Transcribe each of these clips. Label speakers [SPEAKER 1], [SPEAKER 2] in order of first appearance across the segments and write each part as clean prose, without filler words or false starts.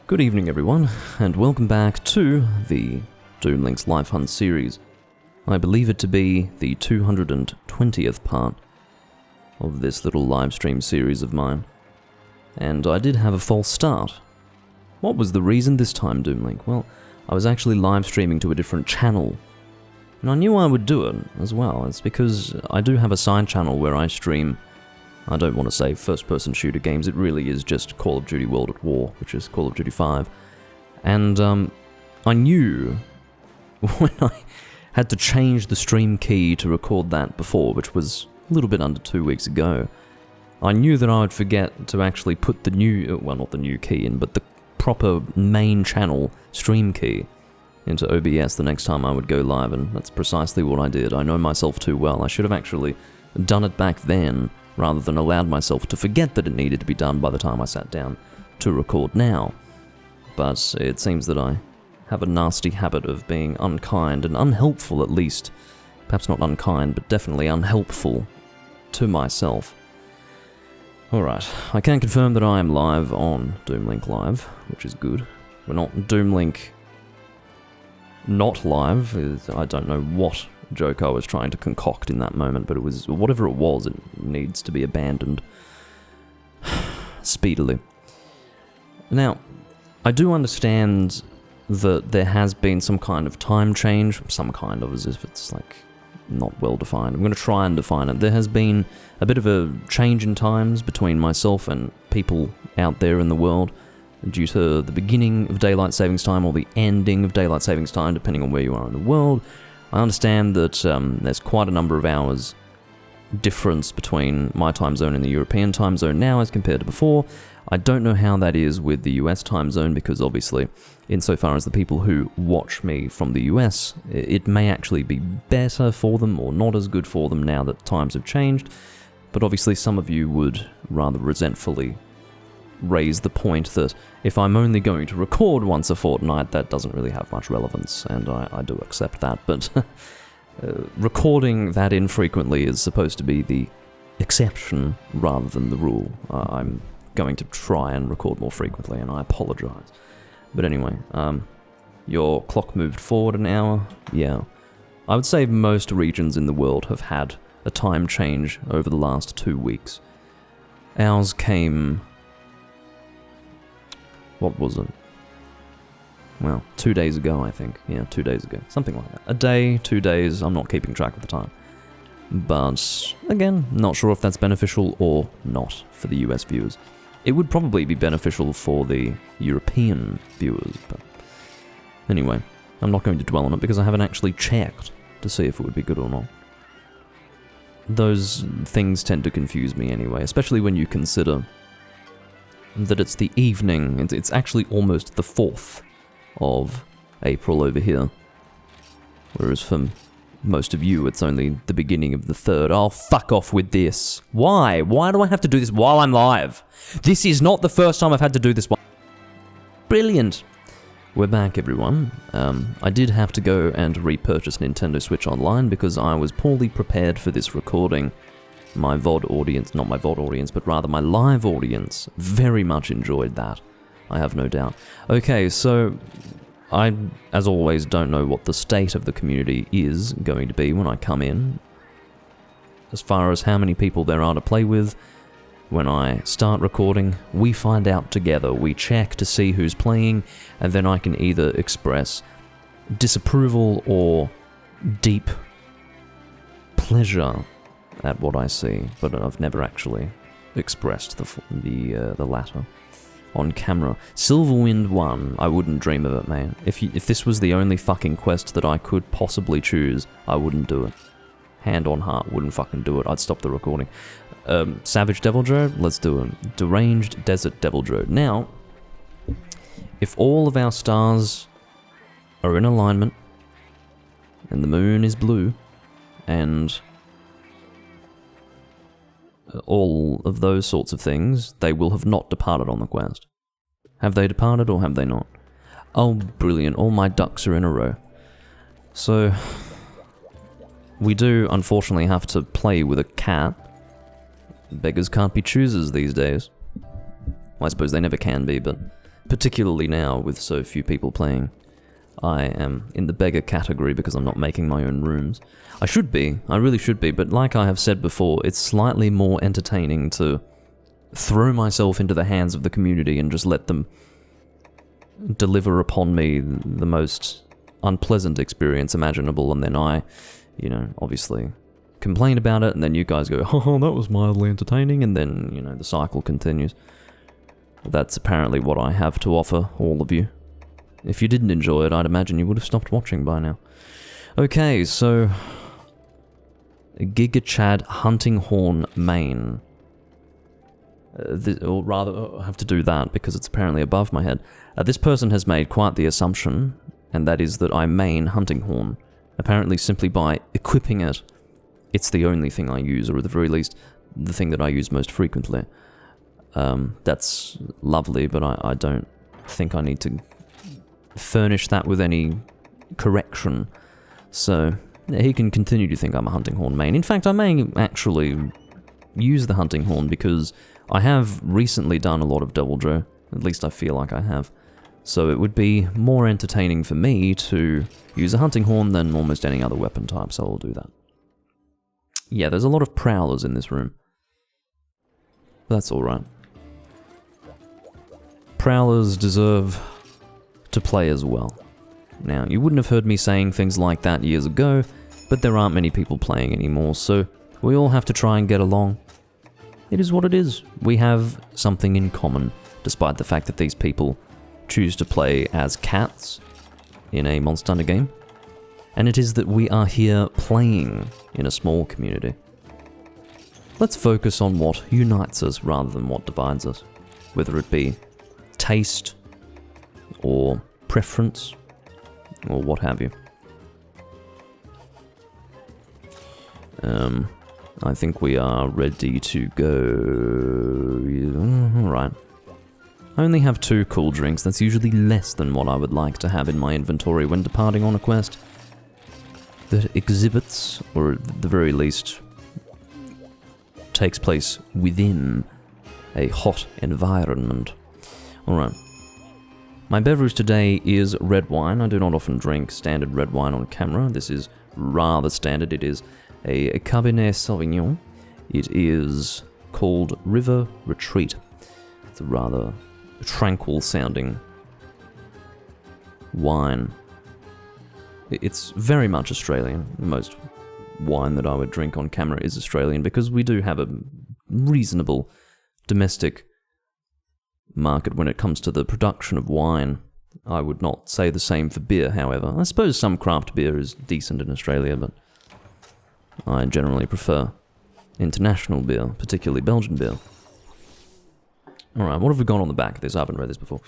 [SPEAKER 1] Good evening everyone, and welcome back to the Doomlink's Life Hunt series. I believe it to be the 220th part of this little live stream series of mine. And I did have a false start. What was the reason this time, Doomlink? Well, I was actually live streaming to a different channel. And I knew I would do it as well. It's because I do have a side channel where I stream, I don't want to say first-person shooter games, it really is just Call of Duty World at War, which is Call of Duty 5. And I knew when I had to change the stream key to record that before, which was a little bit under 2 weeks ago, I knew that I would forget to actually put the new, well, not the new key in, but the proper main channel stream key into OBS the next time I would go live, and that's precisely what I did. I know myself too well. I should have actually done it back then, rather than allowed myself to forget that it needed to be done by the time I sat down to record now. But it seems that I have a nasty habit of being unkind and unhelpful, at least. Perhaps not unkind, but definitely unhelpful to myself. Alright, I can confirm that I am live on Doomlink Live, which is good. We're not Doomlink not live. I don't know what joke I was trying to concoct in that moment, but it was, whatever it was, it needs to be abandoned speedily. Now, I do understand that there has been some kind of time change, some kind of, as if it's like not well defined. I'm going to try and define it. There has been a bit of a change in times between myself and people out there in the world due to the beginning of daylight savings time or the ending of daylight savings time, depending on where you are in the world. I understand that there's quite a number of hours difference between my time zone and the European time zone now as compared to before. I don't know how that is with the US time zone, because obviously, insofar as the people who watch me from the US, it may actually be better for them or not as good for them now that times have changed. But obviously some of you would rather resentfully raise the point that if I'm only going to record once a fortnight, that doesn't really have much relevance, and I do accept that, but recording that infrequently is supposed to be the exception rather than the rule. I'm going to try and record more frequently, and I apologize. But anyway, your clock moved forward an hour? Yeah. I would say most regions in the world have had a time change over the last 2 weeks. Ours came... what was it? Well, 2 days ago, I think. Yeah, 2 days ago. Something like that. A day, 2 days, I'm not keeping track of the time. But, again, not sure if that's beneficial or not for the US viewers. It would probably be beneficial for the European viewers, but... anyway, I'm not going to dwell on it because I haven't actually checked to see if it would be good or not. Those things tend to confuse me anyway, especially when you consider that it's the evening. It's actually almost the 4th of April over here, whereas for most of you it's only the beginning of the 3rd. Oh, fuck off with this. Why? Why do I have to do this while I'm live? This is not the first time I've had to do this one. Brilliant. We're back, everyone. I did have to go and repurchase Nintendo Switch Online because I was poorly prepared for this recording. My VOD audience, not my VOD audience, but rather my live audience, very much enjoyed that. I have no doubt. Okay, so I, as always, don't know what the state of the community is going to be when I come in. As far as how many people there are to play with, when I start recording, we find out together. We check to see who's playing, and then I can either express disapproval or deep pleasure at what I see, but I've never actually expressed the latter on camera. Silverwind 1, I wouldn't dream of it, man. If this was the only fucking quest that I could possibly choose, I wouldn't do it. Hand on heart, wouldn't fucking do it. I'd stop the recording. Savage Devil Drode, let's do it. Deranged Desert Devil Drode. Now, if all of our stars are in alignment, and the moon is blue, and all of those sorts of things, they will have not departed on the quest. Have they departed or have they not? Oh, brilliant. All my ducks are in a row. So, we do unfortunately have to play with a cat. Beggars can't be choosers these days. Well, I suppose they never can be, but particularly now with so few people playing. I am in the beggar category because I'm not making my own rooms. I should be, I really should be, but like I have said before, it's slightly more entertaining to throw myself into the hands of the community and just let them deliver upon me the most unpleasant experience imaginable, and then I, you know, obviously complain about it, and then you guys go, oh, that was mildly entertaining, and then, you know, the cycle continues. That's apparently what I have to offer all of you. If you didn't enjoy it, I'd imagine you would have stopped watching by now. Okay, so Giga Chad Hunting Horn Main. Or rather, I have to do that because it's apparently above my head. This person has made quite the assumption, and that is that I main Hunting Horn. Apparently simply by equipping it, it's the only thing I use, or at the very least, the thing that I use most frequently. That's lovely, but I don't think I need to furnish that with any correction. So, he can continue to think I'm a Hunting Horn main. In fact, I may actually use the Hunting Horn because I have recently done a lot of Double Draw. At least I feel like I have. So it would be more entertaining for me to use a Hunting Horn than almost any other weapon type, so I'll do that. Yeah, there's a lot of prowlers in this room. That's alright. Prowlers deserve to play as well. Now, you wouldn't have heard me saying things like that years ago, but there aren't many people playing anymore, so we all have to try and get along. It is what it is. We have something in common, despite the fact that these people choose to play as cats in a Monster Hunter game. And it is that we are here playing in a small community. Let's focus on what unites us rather than what divides us, whether it be taste or preference or what have you. I think we are ready to go. Alright. I only have 2 cool drinks. That's usually less than what I would like to have in my inventory when departing on a quest that exhibits, or at the very least, takes place within a hot environment. Alright. My beverage today is red wine. I do not often drink standard red wine on camera. This is rather standard. It is a Cabernet Sauvignon. It is called River Retreat. It's a rather tranquil sounding wine. It's very much Australian. Most wine that I would drink on camera is Australian because we do have a reasonable domestic market when it comes to the production of wine. I would not say the same for beer, however. I suppose some craft beer is decent in Australia, but I generally prefer international beer, particularly Belgian beer. Alright, what have we got on the back of this? I haven't read this before.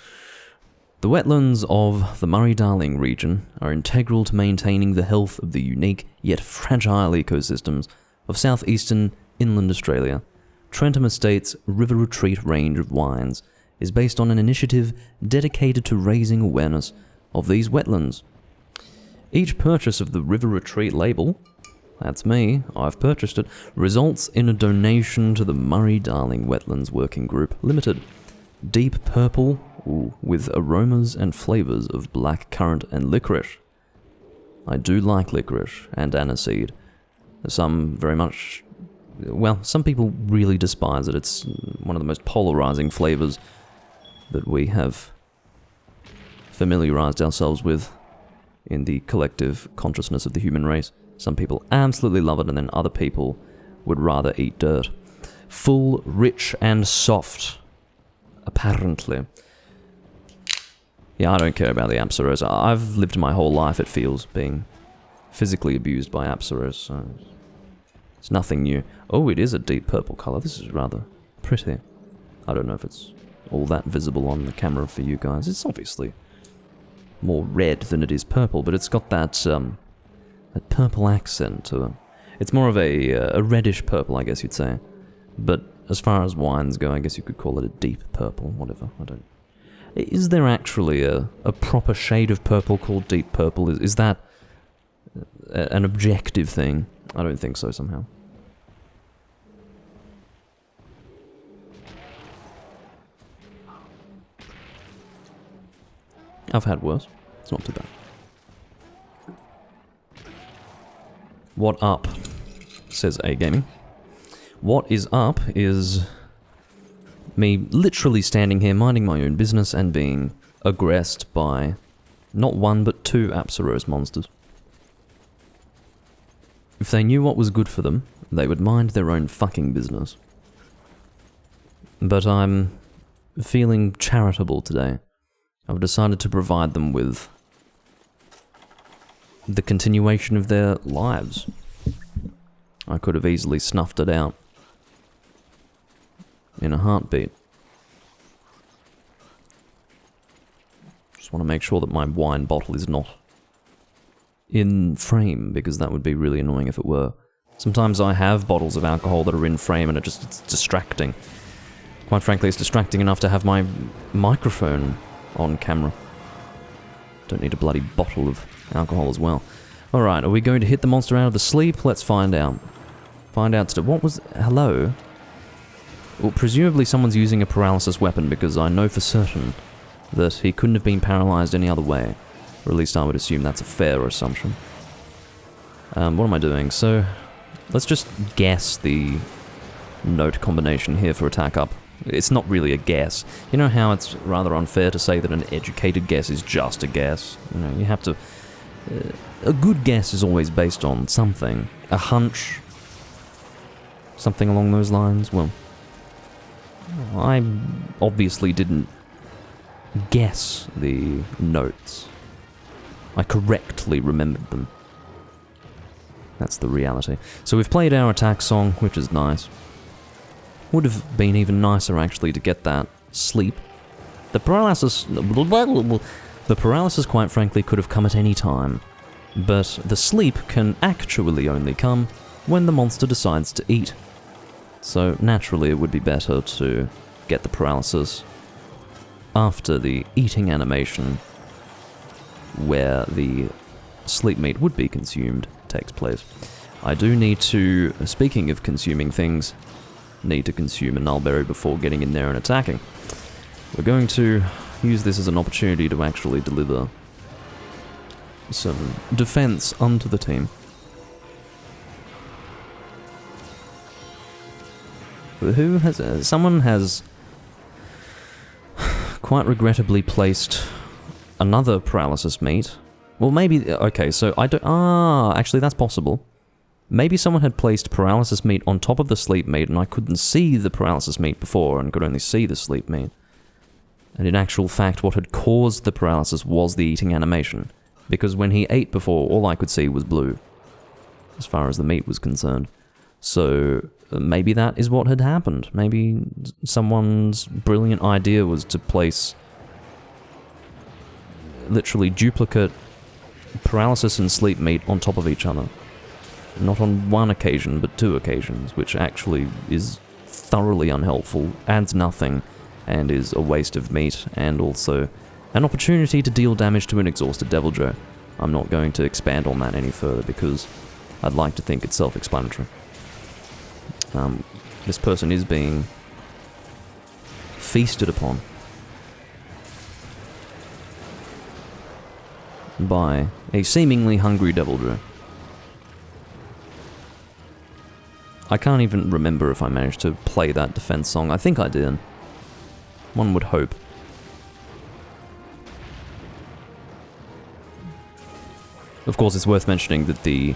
[SPEAKER 1] The wetlands of the Murray-Darling region are integral to maintaining the health of the unique yet fragile ecosystems of southeastern inland Australia. Trentham Estates' River Retreat range of wines is based on an initiative dedicated to raising awareness of these wetlands. Each purchase of the River Retreat label, that's me, I've purchased it, results in a donation to the Murray-Darling Wetlands Working Group Limited. Deep purple, with aromas and flavours of black currant and licorice. I do like licorice and aniseed. Some very much, well, some people really despise it. It's one of the most polarising flavours that we have familiarised ourselves with in the collective consciousness of the human race. Some people absolutely love it, and then other people would rather eat dirt. Full, rich, and soft, apparently. Yeah, I don't care about the Apsaros. I've lived my whole life, it feels, being physically abused by Apsaros, so it's nothing new. Oh, it is a deep purple colour. This is rather pretty. I don't know if it's all that visible on the camera for you guys. It's obviously more red than it is purple, but it's got that that purple accent to it. It's more of a reddish purple, I guess you'd say. But as far as wines go, I guess you could call it a deep purple, whatever. I don't. Is there actually a proper shade of purple called deep purple? Is that an objective thing? I don't think so somehow. I've had worse. It's not too bad. What up? Says A Gaming. What is up is me literally standing here minding my own business and being aggressed by not one but two Apsaros monsters. If they knew what was good for them, they would mind their own fucking business. But I'm feeling charitable today. I've decided to provide them with the continuation of their lives. I could have easily snuffed it out in a heartbeat. Just want to make sure that my wine bottle is not in frame, because that would be really annoying if it were. Sometimes I have bottles of alcohol that are in frame and it's distracting. Quite frankly, it's distracting enough to have my microphone on camera. Don't need a bloody bottle of alcohol as well. Alright, are we going to hit the monster out of the sleep? Let's find out. Find out today. What was... Hello? Well, presumably someone's using a paralysis weapon, because I know for certain that he couldn't have been paralyzed any other way. Or at least I would assume that's a fair assumption. What am I doing? So, let's just guess the note combination here for attack up. It's not really a guess. You know how it's rather unfair to say that an educated guess is just a guess? You know, you have to... a good guess is always based on something. A hunch. Something along those lines. Well, I obviously didn't guess the notes. I correctly remembered them. That's the reality. So we've played our attack song, which is nice. Would have been even nicer, actually, to get that sleep. The paralysis, quite frankly, could have come at any time. But the sleep can actually only come when the monster decides to eat. So naturally it would be better to get the paralysis after the eating animation, where the sleep meat would be consumed takes place. I do need to, speaking of consuming things, need to consume a nullberry before getting in there and attacking. We're going to use this as an opportunity to actually deliver some defense unto the team. Who has... someone has quite regrettably placed another paralysis meat. Well, maybe... okay, so I don't... actually that's possible. Maybe someone had placed paralysis meat on top of the sleep meat and I couldn't see the paralysis meat before and could only see the sleep meat. And in actual fact, what had caused the paralysis was the eating animation. Because when he ate before, all I could see was blue, as far as the meat was concerned. So maybe that is what had happened. Maybe someone's brilliant idea was to place literally duplicate paralysis and sleep meat on top of each other. Not on one occasion, but two occasions, which actually is thoroughly unhelpful, adds nothing, and is a waste of meat, and also an opportunity to deal damage to an exhausted Deviljho. I'm not going to expand on that any further, because I'd like to think it's self-explanatory. This person is being feasted upon by a seemingly hungry Deviljho. I can't even remember if I managed to play that defense song. I think I did. One would hope. Of course, it's worth mentioning that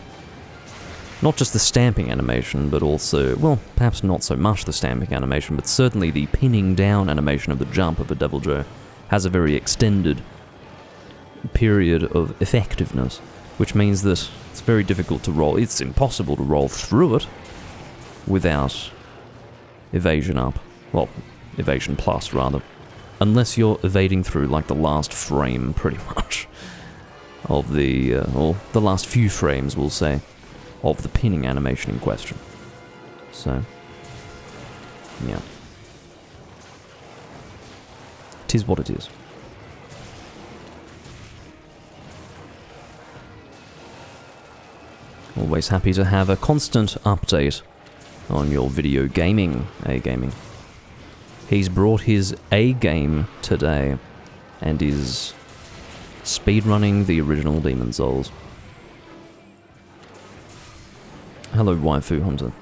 [SPEAKER 1] not just the stamping animation, but also, well, perhaps not so much the stamping animation, but certainly the pinning down animation of the jump of a Deviljho has a very extended period of effectiveness, which means that it's very difficult to roll. It's impossible to roll through it without evasion up. Well, evasion plus, rather. Unless you're evading through, like, the last frame, pretty much, of the, or the last few frames, we'll say, of the pinning animation in question. So, yeah. 'Tis what it is. Always happy to have a constant update on your video gaming, A-Gaming. He's brought his A-game today, and is Speedrunning the original Demon Souls. Hello, Waifu Hunter.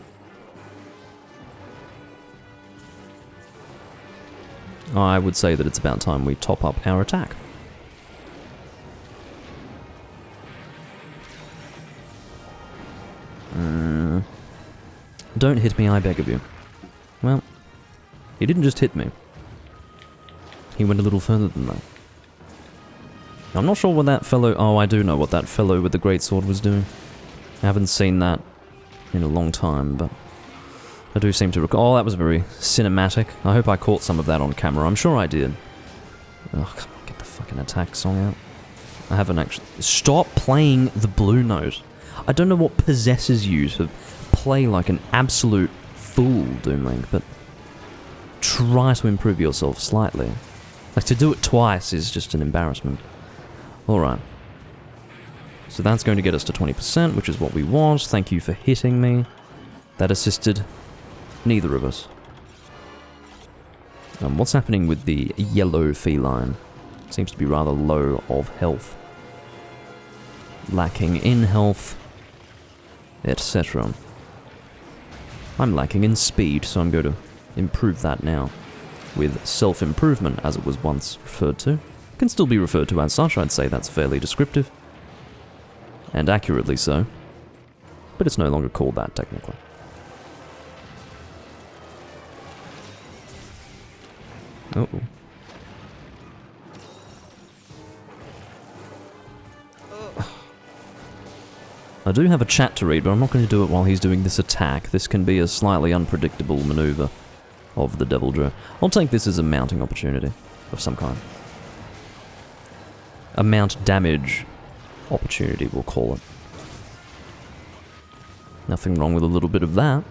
[SPEAKER 1] I would say that it's about time we top up our attack. Don't hit me, I beg of you. Well, he didn't just hit me. He went a little further than that. I'm not sure what that fellow... Oh, I do know what that fellow with the greatsword was doing. I haven't seen that in a long time, but I do seem to recall... Oh, that was very cinematic. I hope I caught some of that on camera. I'm sure I did. Oh, come on, get the fucking attack song out. I haven't actually... Stop playing the blue note. I don't know what possesses you to play like an absolute fool, Doomlink, but try to improve yourself slightly. Like, to do it twice is just an embarrassment. Alright. So that's going to get us to 20%, which is what we want. Thank you for hitting me. That assisted neither of us. What's happening with the yellow feline? Seems to be rather low of health. Lacking in health, etc. I'm lacking in speed, so I'm going to improve that now. With self-improvement, as it was once referred to. Can still be referred to as such, I'd say that's fairly descriptive. And accurately so. But it's no longer called that, technically. Uh-oh. I do have a chat to read, but I'm not going to do it while he's doing this attack. This can be a slightly unpredictable maneuver of the Devil Joe. I'll take this as a mounting opportunity of some kind. A mount damage opportunity, we'll call it. Nothing wrong with a little bit of that.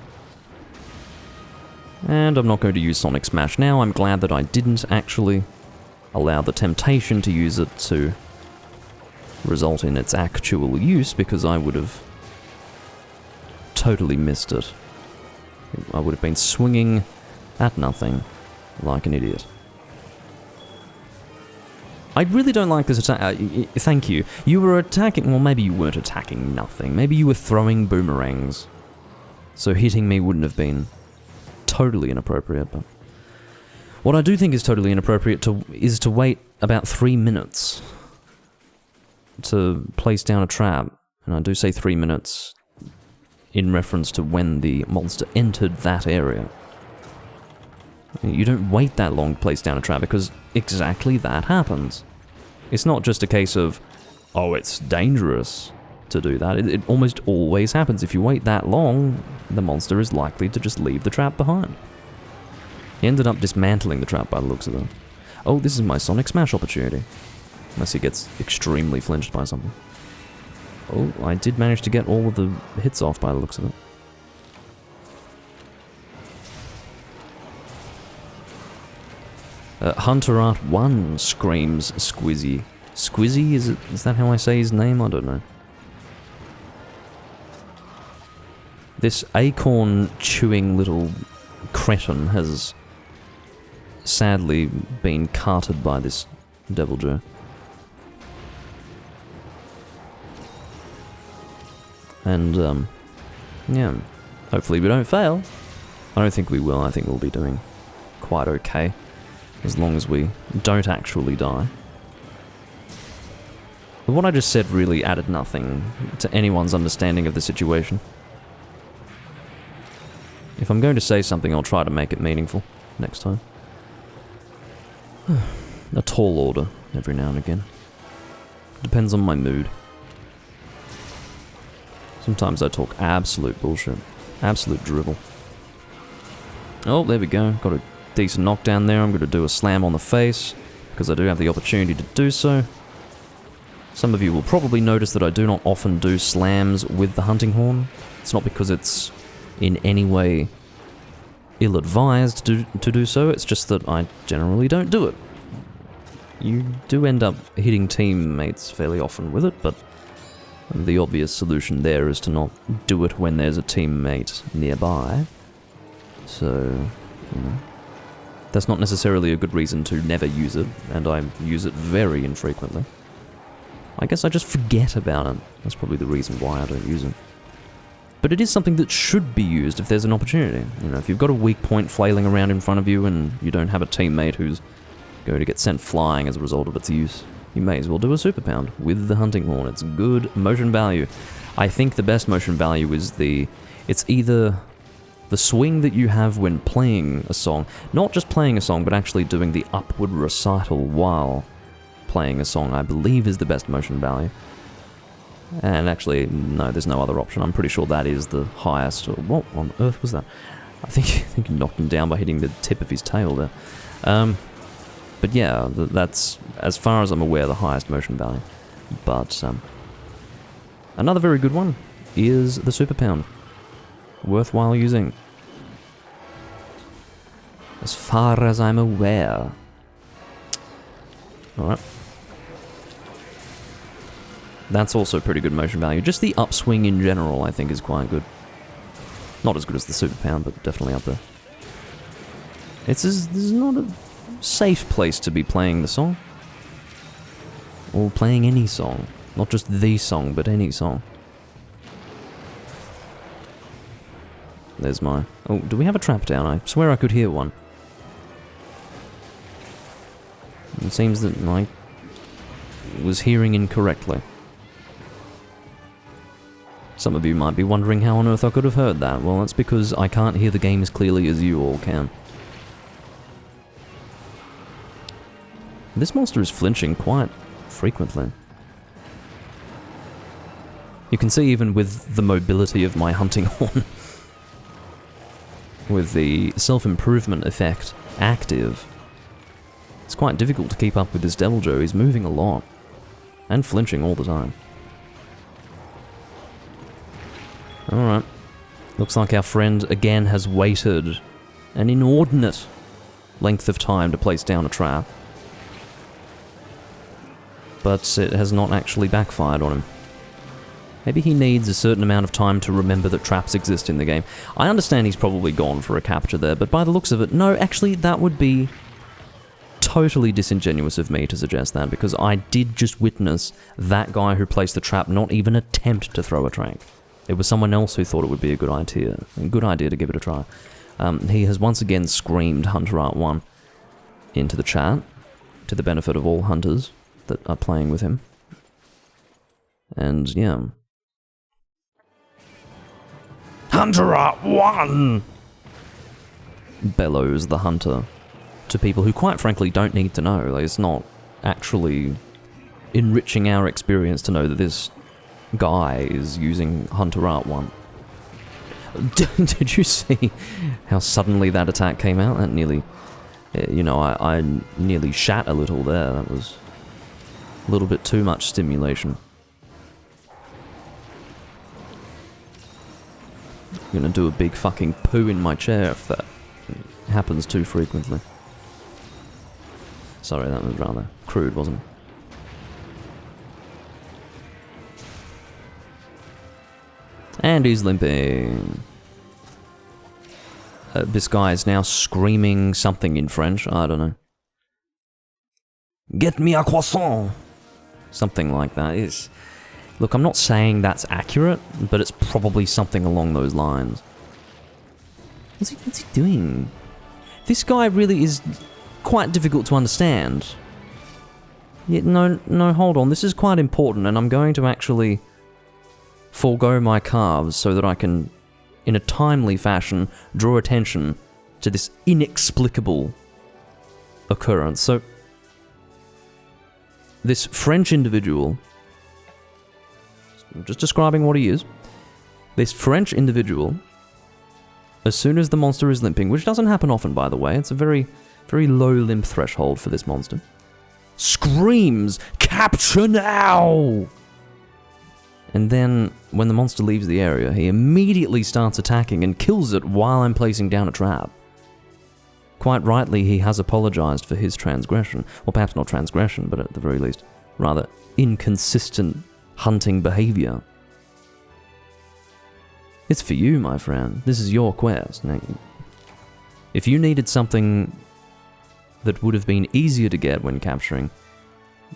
[SPEAKER 1] And I'm not going to use Sonic Smash now. I'm glad that I didn't actually allow the temptation to use it to result in its actual use, because I would have totally missed it. I would have been swinging at nothing like an idiot. I really don't like this attack. Thank you. You were attacking... Well, maybe you weren't attacking nothing. Maybe you were throwing boomerangs. So hitting me wouldn't have been totally inappropriate, but... What I do think is totally inappropriate is to wait about 3 minutes to place down a trap. And I do say 3 minutes in reference to when the monster entered that area. You don't wait that long to place down a trap, because exactly that happens. It's not just a case of, oh, it's dangerous to do that. It almost always happens. If you wait that long, the monster is likely to just leave the trap behind. He ended up dismantling the trap by the looks of it. Oh, this is my Sonic Smash opportunity. Unless he gets extremely flinched by something. Oh, I did manage to get all of the hits off by the looks of it. Hunter Art 1 screams Squizzy. Squizzy? Is that how I say his name? I don't know. This acorn-chewing little cretin has sadly been carted by this Devil Joe. And, yeah, hopefully we don't fail. I don't think we will. I think we'll be doing quite okay, as long as we don't actually die. But what I just said really added nothing to anyone's understanding of the situation. If I'm going to say something, I'll try to make it meaningful next time. A tall order, every now and again. Depends on my mood. Sometimes I talk absolute bullshit. Absolute drivel. Oh, there we go. Got a decent knockdown there. I'm going to do a slam on the face, because I do have the opportunity to do so. Some of you will probably notice that I do not often do slams with the hunting horn. It's not because it's in any way ill-advised to do so, it's just that I generally don't do it. You do end up hitting teammates fairly often with it, but the obvious solution there is to not do it when there's a teammate nearby. So, you know, that's not necessarily a good reason to never use it, and I use it very infrequently. I guess I just forget about it. That's probably the reason why I don't use it. But it is something that should be used if there's an opportunity. You know, if you've got a weak point flailing around in front of you and you don't have a teammate who's going to get sent flying as a result of its use, you may as well do a super pound with the hunting horn. It's good motion value. I think the best motion value is it's either the swing that you have when playing a song, not just playing a song, but actually doing the upward recital while playing a song, I believe is the best motion value. And actually, no, there's no other option. I'm pretty sure that is the highest. What on earth was that? I think he knocked him down by hitting the tip of his tail there. But yeah, that's, as far as I'm aware, the highest motion value. But another very good one is the super pound. Worthwhile using. As far as I'm aware. Alright. That's also pretty good motion value. Just the upswing in general, I think, is quite good. Not as good as the super pound, but definitely up there. This is not a safe place to be playing the song. Or playing any song. Not just the song, but any song. There's my... Oh, do we have a trap down? I swear I could hear one. It seems that I was hearing incorrectly. Some of you might be wondering how on earth I could have heard that. Well, that's because I can't hear the game as clearly as you all can. This monster is flinching quite frequently. You can see even with the mobility of my hunting horn. With the self-improvement effect active. It's quite difficult to keep up with this Devil Joe. He's moving a lot. And flinching all the time. Alright. Looks like our friend again has waited an inordinate length of time to place down a trap. But it has not actually backfired on him. Maybe he needs a certain amount of time to remember that traps exist in the game. I understand he's probably gone for a capture there, but by the looks of it, no, actually that would be totally disingenuous of me to suggest that, because I did just witness that guy who placed the trap not even attempt to throw a trank. It was someone else who thought it would be a good idea to give it a try. He has once again screamed Hunter Art 1 into the chat, to the benefit of all hunters that are playing with him. And yeah. Hunter Art 1! Bellows the hunter to people who quite frankly don't need to know. Like, it's not actually enriching our experience to know that this guy is using Hunter Art 1. Did you see how suddenly that attack came out? That nearly, you know, I nearly shat a little there. That was a little bit too much stimulation. I'm gonna do a big fucking poo in my chair if that happens too frequently. Sorry, that was rather crude, wasn't it? And he's limping. This guy is now screaming something in French, I don't know. Get me a croissant! Something like that. Look, I'm not saying that's accurate, but it's probably something along those lines. What's he doing? This guy really is quite difficult to understand. Yeah, no, hold on. This is quite important, and I'm going to actually forego my calves so that I can, in a timely fashion, draw attention to this inexplicable occurrence. So, this French individual, I'm just describing what he is, this French individual, as soon as the monster is limping, which doesn't happen often by the way, it's a very, very low limp threshold for this monster, screams, "Capture now!" And then, when the monster leaves the area, he immediately starts attacking and kills it while I'm placing down a trap. Quite rightly, he has apologized for his transgression. Well, perhaps not transgression, but at the very least, rather inconsistent hunting behavior. It's for you, my friend. This is your quest. Now, if you needed something that would have been easier to get when capturing,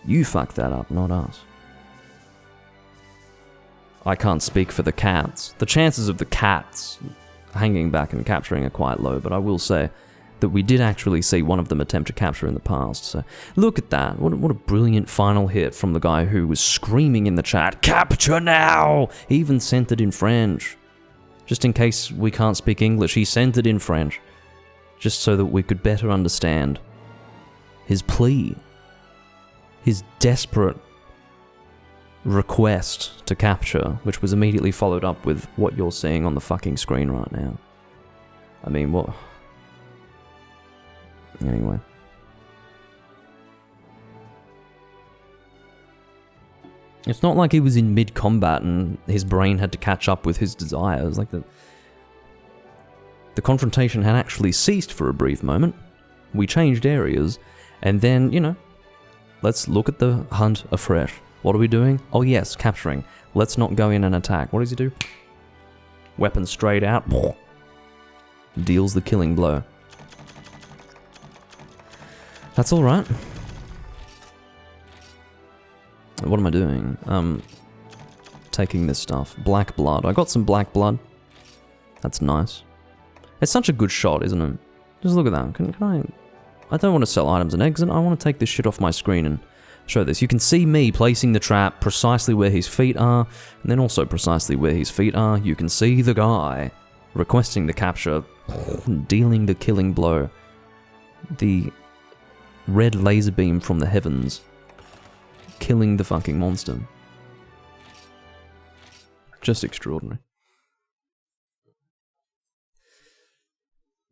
[SPEAKER 1] you fucked that up, not us. I can't speak for the cats. The chances of the cats hanging back and capturing are quite low, but I will say that we did actually see one of them attempt to capture in the past. So look at that. What a brilliant final hit from the guy who was screaming in the chat, "Capture now!" He even sent it in French. Just in case we can't speak English, he sent it in French. Just so that we could better understand his plea. His desperate request to capture, which was immediately followed up with what you're seeing on the fucking screen right now. I mean, what? Anyway. It's not like he was in mid-combat and his brain had to catch up with his desires. Like the confrontation had actually ceased for a brief moment. We changed areas, and then, you know, let's look at the hunt afresh. What are we doing? Oh yes, capturing. Let's not go in and attack. What does he do? Weapon straight out. Deals the killing blow. That's alright. What am I doing? Taking this stuff. Black blood. I got some black blood. That's nice. It's such a good shot, isn't it? Just look at that. Can I don't want to sell items and exit. I want to take this shit off my screen and show this. You can see me placing the trap precisely where his feet are, and then also precisely where his feet are. You can see the guy requesting the capture, dealing the killing blow. The red laser beam from the heavens, killing the fucking monster. Just extraordinary.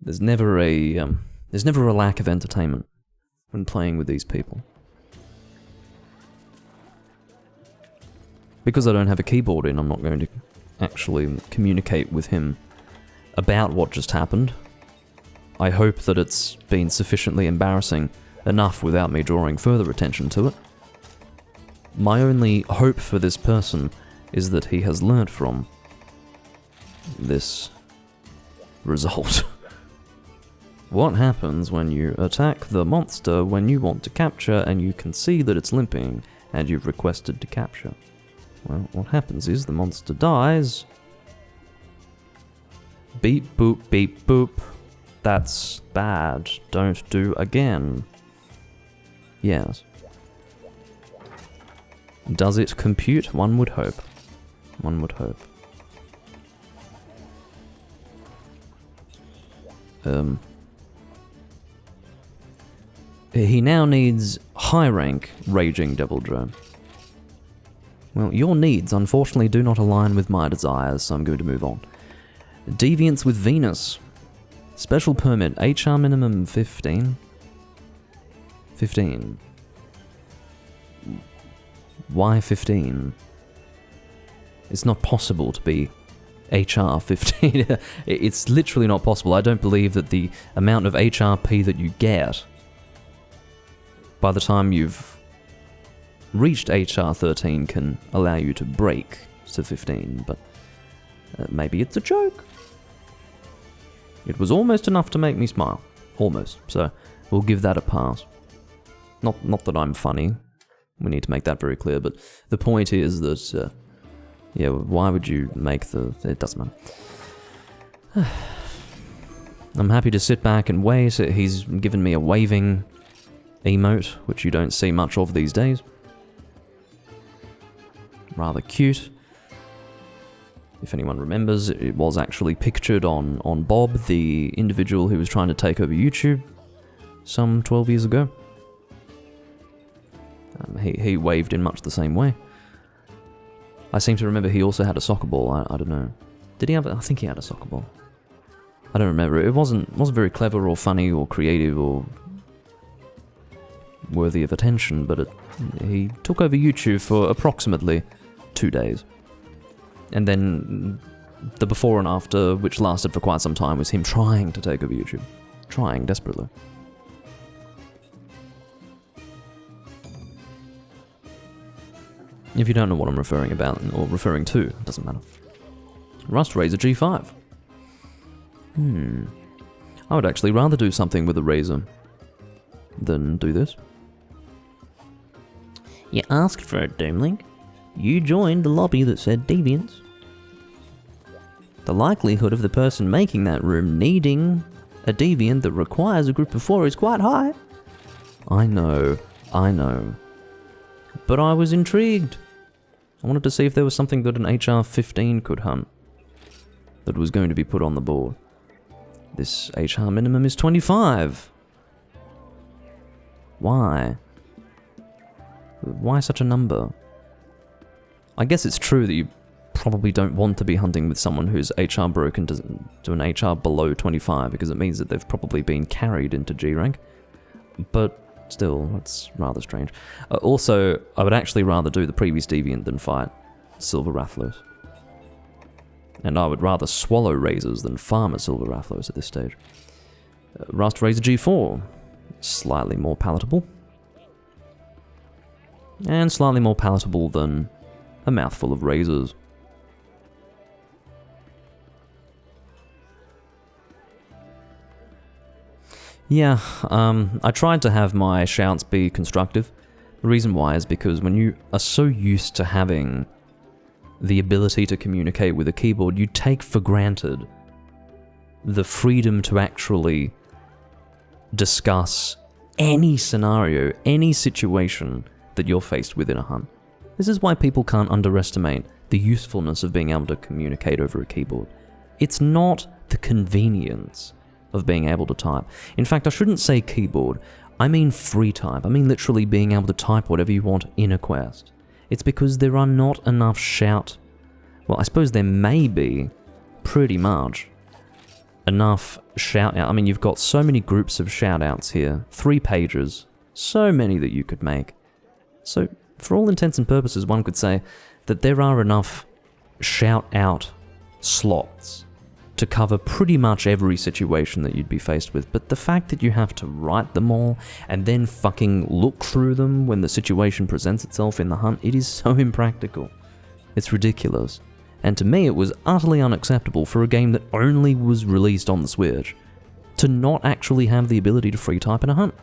[SPEAKER 1] There's never a lack of entertainment when playing with these people. Because I don't have a keyboard in, I'm not going to actually communicate with him about what just happened. I hope that it's been sufficiently embarrassing enough without me drawing further attention to it. My only hope for this person is that he has learnt from this result. What happens when you attack the monster when you want to capture and you can see that it's limping and you've requested to capture? Well, what happens is the monster dies. Beep boop beep boop. That's bad. Don't do again. Yes. Does it compute? One would hope. One would hope. He now needs high rank Raging Devil Drone. Well, your needs unfortunately do not align with my desires, so I'm going to move on. Deviance with Venus. Special permit, HR minimum 15. 15. Why 15? It's not possible to be HR 15. It's literally not possible. I don't believe that the amount of HRP that you get by the time you've reached HR 13 can allow you to break to 15, but maybe it's a joke. It was almost enough to make me smile. Almost. So we'll give that a pass. Not that I'm funny. We need to make that very clear, but the point is that, yeah, why would you make the... It doesn't matter. I'm happy to sit back and wait. He's given me a waving emote, which you don't see much of these days. Rather cute. If anyone remembers, it was actually pictured on Bob, the individual who was trying to take over YouTube some 12 years ago. He waved in much the same way. I seem to remember he also had a soccer ball. I don't know. Did he have? I think he had a soccer ball. I don't remember. It wasn't very clever or funny or creative or worthy of attention, but he took over YouTube for approximately 2 days. And then the before and after, which lasted for quite some time, was him trying to take over YouTube. Trying desperately. If you don't know what I'm referring about, or referring to, it doesn't matter. Rust Razor G5. I would actually rather do something with a razor than do this. You asked for it, Doomlink. You joined the lobby that said deviants. The likelihood of the person making that room needing a deviant that requires a group of 4 is quite high. I know. But I was intrigued. I wanted to see if there was something that an HR 15 could hunt that was going to be put on the board. This HR minimum is 25. Why? Why such a number? I guess it's true that you probably don't want to be hunting with someone who's HR broken to an HR below 25, because it means that they've probably been carried into G rank. But still, that's rather strange. Also, I would actually rather do the previous deviant than fight Silver Rathlos. And I would rather swallow razors than farm a Silver Rathlos at this stage. Rust Razor G4, slightly more palatable. And slightly more palatable than a mouthful of razors. Yeah, I tried to have my shouts be constructive. The reason why is because when you are so used to having the ability to communicate with a keyboard, you take for granted the freedom to actually discuss any scenario, any situation that you're faced with in a hunt. This is why people can't underestimate the usefulness of being able to communicate over a keyboard. It's not the convenience of being able to type. In fact, I shouldn't say keyboard, I mean free type. I mean literally being able to type whatever you want in a quest. It's because there are not enough well, I suppose there may be, pretty much, enough shout out. I mean, you've got so many groups of shout outs here, 3 pages, so many that you could make. So, for all intents and purposes, one could say that there are enough shout out slots to cover pretty much every situation that you'd be faced with, but the fact that you have to write them all and then fucking look through them when the situation presents itself in the hunt, it is so impractical. It's ridiculous. And to me, it was utterly unacceptable for a game that only was released on the Switch to not actually have the ability to free type in a hunt.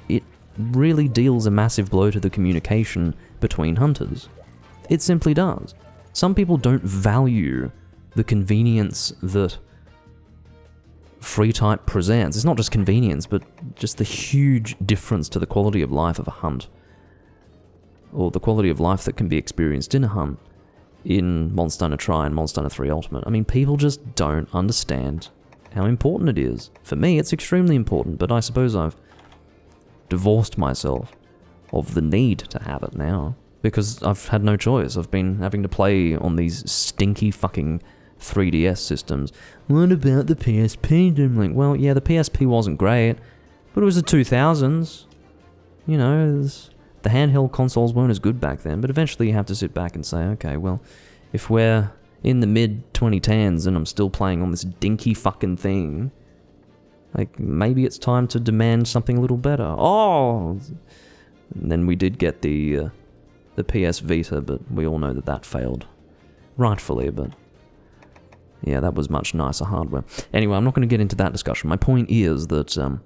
[SPEAKER 1] It really deals a massive blow to the communication between hunters. It simply does. Some people don't value the convenience that free type presents. It's not just convenience, but just the huge difference to the quality of life of a hunt, or the quality of life that can be experienced in a hunt in Monster Hunter Tri and Monster Hunter 3 Ultimate. I mean, people just don't understand how important it is. For me, it's extremely important, but I suppose I've divorced myself of the need to have it now, because I've had no choice. I've been having to play on these stinky fucking 3DS systems. What about the PSP, Doomlink? Well, yeah, the PSP wasn't great, but it was the 2000s. You know, the handheld consoles weren't as good back then, but eventually you have to sit back and say, okay, well, if we're in the mid-2010s and I'm still playing on this dinky fucking thing, like, maybe it's time to demand something a little better. Oh! And then we did get the PS Vita, but we all know that that failed. Rightfully, but yeah, that was much nicer hardware. Anyway, I'm not going to get into that discussion. My point is that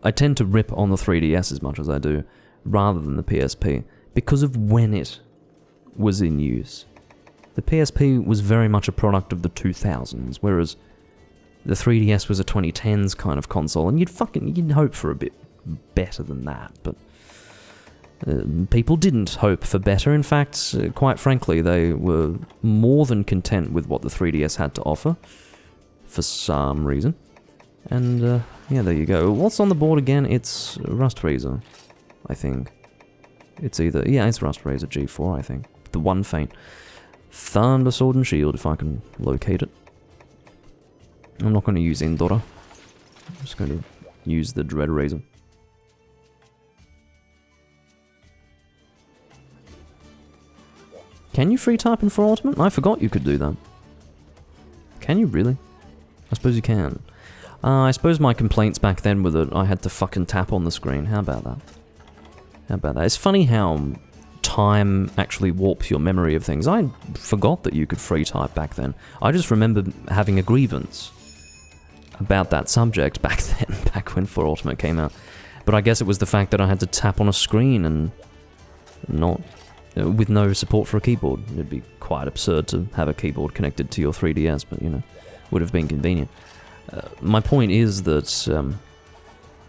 [SPEAKER 1] I tend to rip on the 3DS as much as I do, rather than the PSP, because of when it was in use. The PSP was very much a product of the 2000s, whereas the 3DS was a 2010s kind of console, and you'd hope for a bit better than that, but people didn't hope for better. In fact, quite frankly, they were more than content with what the 3DS had to offer, for some reason. And, yeah, there you go. What's on the board again? It's Rust Razor, I think. It's either... yeah, it's Rust Razor G4, I think. The one feint. Thunder Sword and Shield, if I can locate it. I'm not going to use Indora. I'm just going to use the Dread Razor. Can you free type in 4 Ultimate? I forgot you could do that. Can you really? I suppose you can. I suppose my complaints back then were that I had to fucking tap on the screen. How about that? How about that? It's funny how time actually warps your memory of things. I forgot that you could free type back then. I just remember having a grievance about that subject back then, back when 4 Ultimate came out. But I guess it was the fact that I had to tap on a screen and not with no support for a keyboard. It'd be quite absurd to have a keyboard connected to your 3DS, but, you know, would have been convenient. My point is that,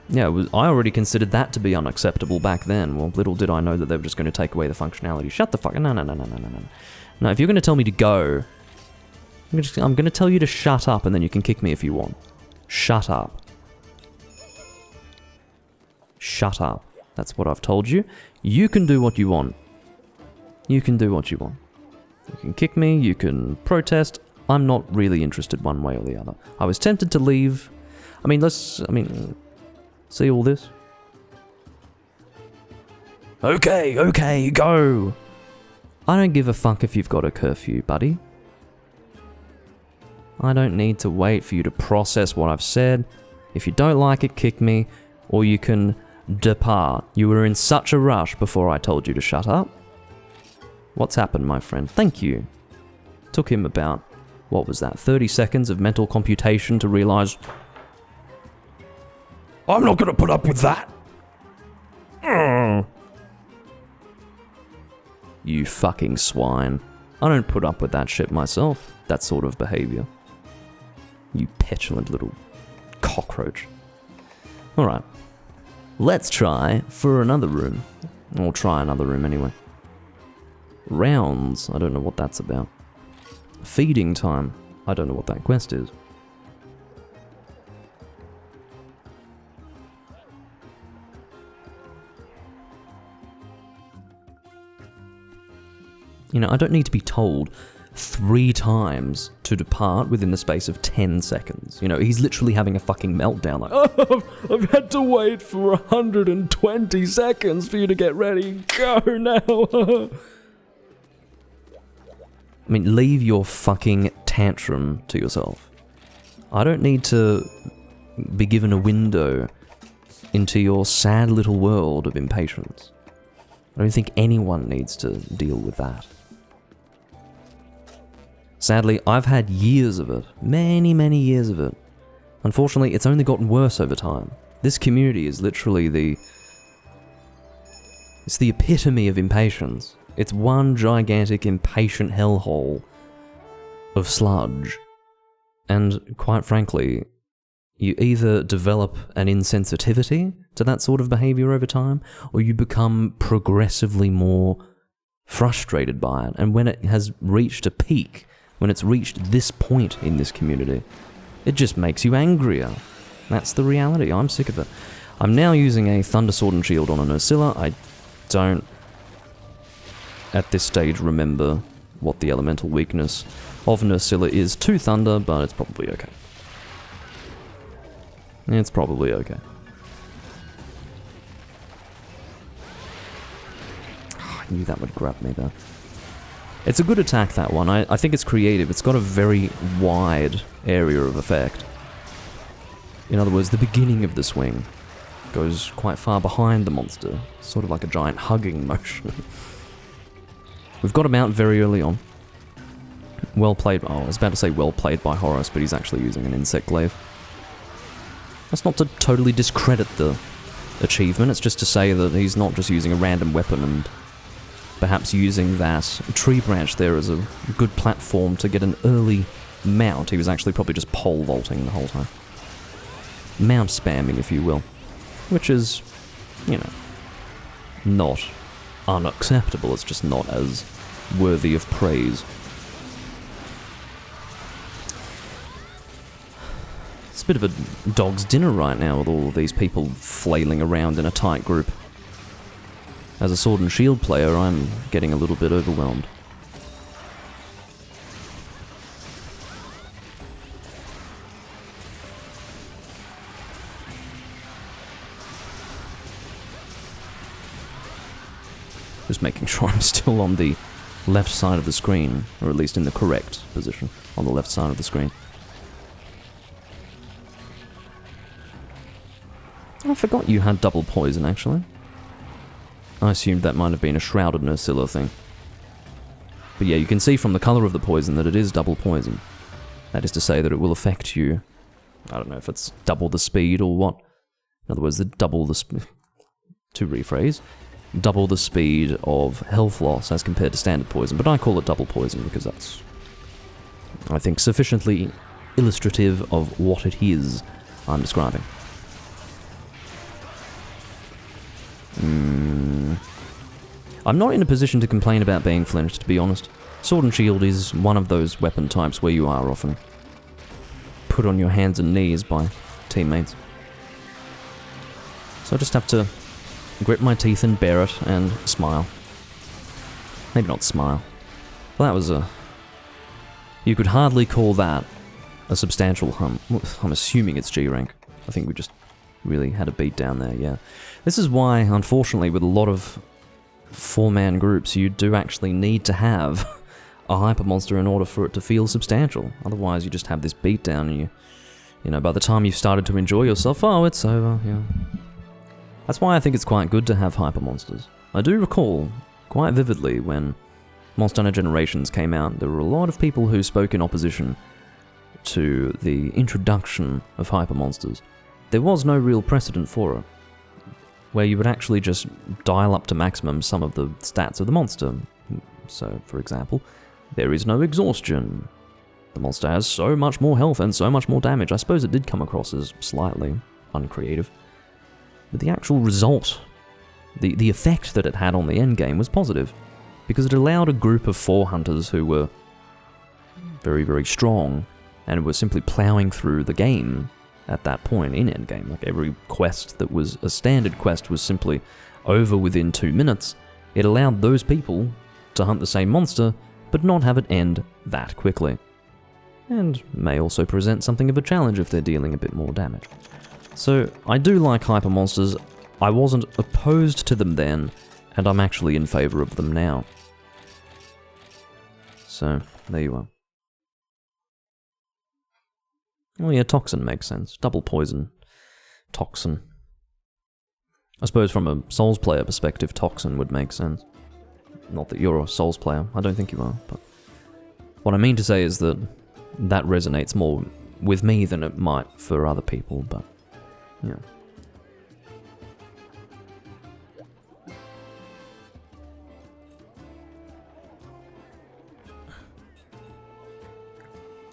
[SPEAKER 1] yeah, I already considered that to be unacceptable back then. Well, little did I know that they were just going to take away the functionality. Shut the fuck... No. No, if you're going to tell me to go, I'm going to tell you to shut up, and then you can kick me if you want. Shut up. Shut up. That's what I've told you. You can do what you want. You can do what you want. You can kick me, you can protest. I'm not really interested one way or the other. I was tempted to leave. See all this? Okay, go! I don't give a fuck if you've got a curfew, buddy. I don't need to wait for you to process what I've said. If you don't like it, kick me, or you can depart. You were in such a rush before I told you to shut up. What's happened, my friend? Thank you. Took him about, what was that, 30 seconds of mental computation to realise, I'm not gonna put up with that. You fucking swine. I don't put up with that shit myself, that sort of behaviour. You petulant little cockroach. Alright. Let's try for another room. Or try another room anyway. Rounds. I don't know what that's about. Feeding time. I don't know what that quest is. You know, I don't need to be told 3 times to depart within the space of 10 seconds. You know, he's literally having a fucking meltdown. Like, oh, I've had to wait for 120 seconds for you to get ready. Go now. I mean, leave your fucking tantrum to yourself. I don't need to be given a window into your sad little world of impatience. I don't think anyone needs to deal with that. Sadly, I've had years of it. Many years of it. Unfortunately, it's only gotten worse over time. This community is literally it's the epitome of impatience. It's one gigantic impatient hellhole of sludge. And quite frankly, you either develop an insensitivity to that sort of behavior over time, or you become progressively more frustrated by it. And when it has reached a peak, when it's reached this point in this community, it just makes you angrier. That's the reality. I'm sick of it. I'm now using a Thunder Sword and Shield on an Ursula. I don't, at this stage, remember what the elemental weakness of an Ursula is to Thunder, but it's probably okay. It's probably okay. Oh, I knew that would grab me there. It's a good attack, that one. I think it's creative. It's got a very wide area of effect. In other words, the beginning of the swing goes quite far behind the monster. Sort of like a giant hugging motion. We've got him out very early on. Well played. Oh, I was about to say well played by Horus, but he's actually using an insect glaive. That's not to totally discredit the achievement, it's just to say that he's not just using a random weapon and perhaps using that tree branch there as a good platform to get an early mount. He was actually probably just pole vaulting the whole time. Mount spamming, if you will. Which is, you know, not unacceptable, it's just not as worthy of praise. It's a bit of a dog's dinner right now with all of these people flailing around in a tight group. As a Sword and Shield player, I'm getting a little bit overwhelmed. Just making sure I'm still on the left side of the screen, or at least in the correct position on the left side of the screen. I forgot you had double poison, actually. I assumed that might have been a Shrouded Ursula thing. But yeah, you can see from the colour of the poison that it is double poison. That is to say that it will affect you. I don't know if it's double the speed or what. In other words, to rephrase, double the speed of health loss as compared to standard poison, but I call it double poison because that's, I think, sufficiently illustrative of what it is I'm describing. I'm not in a position to complain about being flinched, to be honest. Sword and Shield is one of those weapon types where you are often put on your hands and knees by teammates. So I just have to grit my teeth and bear it and smile. Maybe not smile. Well, that was a... You could hardly call that a substantial hum. I'm assuming it's G rank. I think we just really had a beat down there, yeah. This is why, unfortunately, with a lot of 4-man groups, you do actually need to have a hyper monster in order for it to feel substantial. Otherwise, you just have this beat down and you know, by the time you've started to enjoy yourself, oh, it's over, yeah. That's why I think it's quite good to have hyper monsters. I do recall quite vividly when Monster Hunter Generations came out, there were a lot of people who spoke in opposition to the introduction of hyper monsters. There was no real precedent for it, where you would actually just dial up to maximum some of the stats of the monster. So, for example, there is no exhaustion. The monster has so much more health and so much more damage. I suppose it did come across as slightly uncreative. But the actual result, the effect that it had on the endgame was positive, because it allowed a group of 4 hunters who were very, very strong and were simply ploughing through the game at that point in endgame. Like every quest that was a standard quest was simply over within 2 minutes. It allowed those people to hunt the same monster, but not have it end that quickly. And may also present something of a challenge if they're dealing a bit more damage. So, I do like hyper monsters. I wasn't opposed to them then, and I'm actually in favour of them now. So, there you are. Oh yeah, Toxin makes sense. Double poison. Toxin. I suppose from a Souls player perspective, Toxin would make sense. Not that you're a Souls player, I don't think you are, but... What I mean to say is that that resonates more with me than it might for other people, but... Yeah.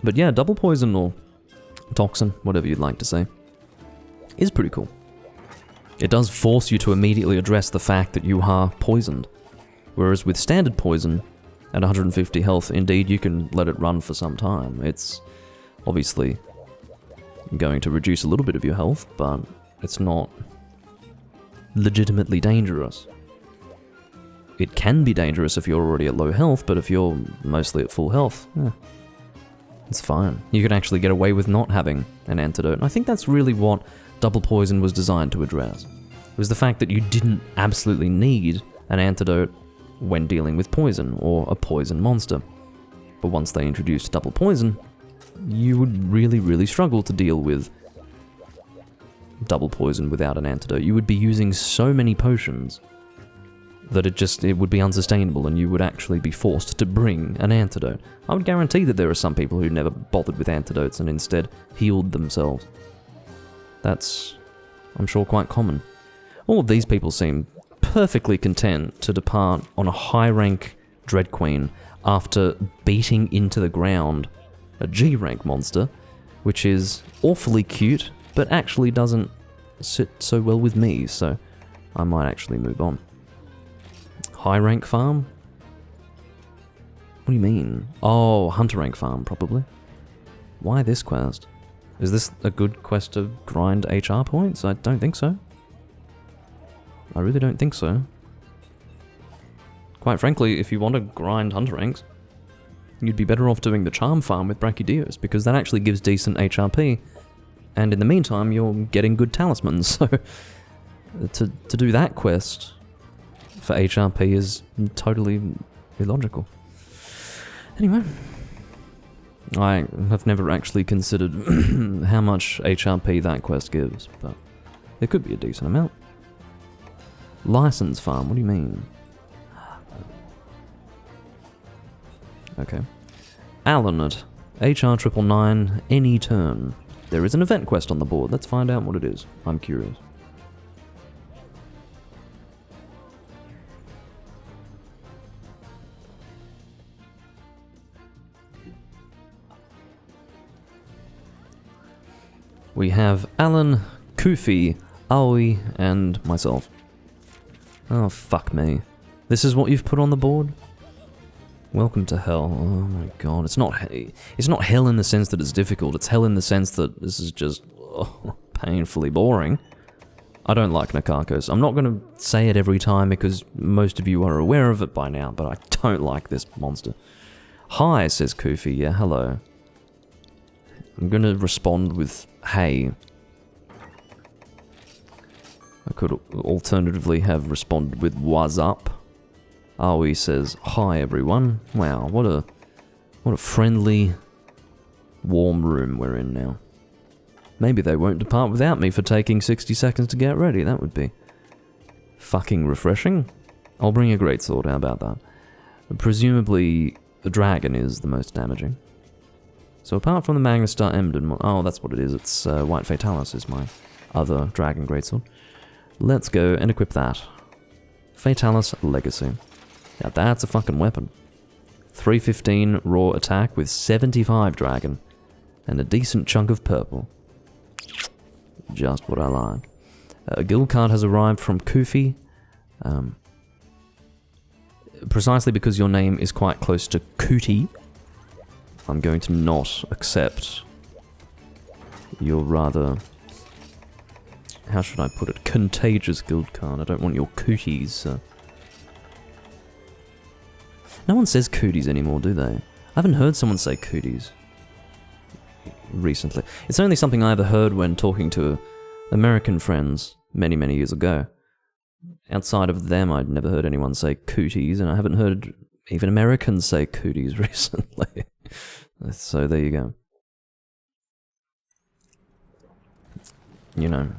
[SPEAKER 1] But yeah, double poison or toxin, whatever you'd like to say, is pretty cool. It does force you to immediately address the fact that you are poisoned. Whereas with standard poison, at 150 health, indeed you can let it run for some time. It's obviously going to reduce a little bit of your health, but it's not legitimately dangerous. It can be dangerous if you're already at low health, but if you're mostly at full health, it's fine. You can actually get away with not having an antidote. And I think that's really what double poison was designed to address. It was the fact that you didn't absolutely need an antidote when dealing with poison or a poison monster. But once they introduced double poison, you would really, really struggle to deal with double poison without an antidote. You would be using so many potions that it would be unsustainable and you would actually be forced to bring an antidote. I would guarantee that there are some people who never bothered with antidotes and instead healed themselves. That's, I'm sure, quite common. All of these people seem perfectly content to depart on a high-rank Dread Queen after beating into the ground a G-rank monster, which is awfully cute, but actually doesn't sit so well with me, so I might actually move on. High rank farm? What do you mean? Oh, hunter rank farm, probably. Why this quest? Is this a good quest to grind HR points? I don't think so. I really don't think so. Quite frankly, if you want to grind hunter ranks, you'd be better off doing the charm farm with Brachydios, because that actually gives decent HRP, and in the meantime you're getting good talismans, so to do that quest for HRP is totally illogical. Anyway, I have never actually considered how much HRP that quest gives, but it could be a decent amount. License farm, what do you mean? Okay. Alanet, HR 999, any turn. There is an event quest on the board, let's find out what it is. I'm curious. We have Alan, Kofi, Aoi, and myself. Oh, fuck me. This is what you've put on the board? Welcome to hell. Oh my god. It's not hell in the sense that it's difficult. It's hell in the sense that this is just painfully boring. I don't like Nakakos. I'm not going to say it every time because most of you are aware of it by now, but I don't like this monster. Hi, says Kofi. Yeah, hello. I'm going to respond with hey. I could alternatively have responded with what's up. Aoi says, hi everyone. Wow, what a friendly, warm room we're in now. Maybe they won't depart without me for taking 60 seconds to get ready. That would be fucking refreshing. I'll bring a greatsword, how about that? Presumably, the dragon is the most damaging. So apart from the Magnustar Emden, oh, that's what it is. It's White Fatalis is my other dragon greatsword. Let's go and equip that. Fatalis Legacy. Now that's a fucking weapon. 315 raw attack with 75 dragon. And a decent chunk of purple. Just what I like. A guild card has arrived from Kofi. Precisely because your name is quite close to Cootie, I'm going to not accept your rather... how should I put it? Contagious guild card. I don't want your cooties. No one says cooties anymore, do they? I haven't heard someone say cooties recently. It's only something I ever heard when talking to American friends many, many years ago. Outside of them, I'd never heard anyone say cooties, and I haven't heard even Americans say cooties recently. So there you go. You know.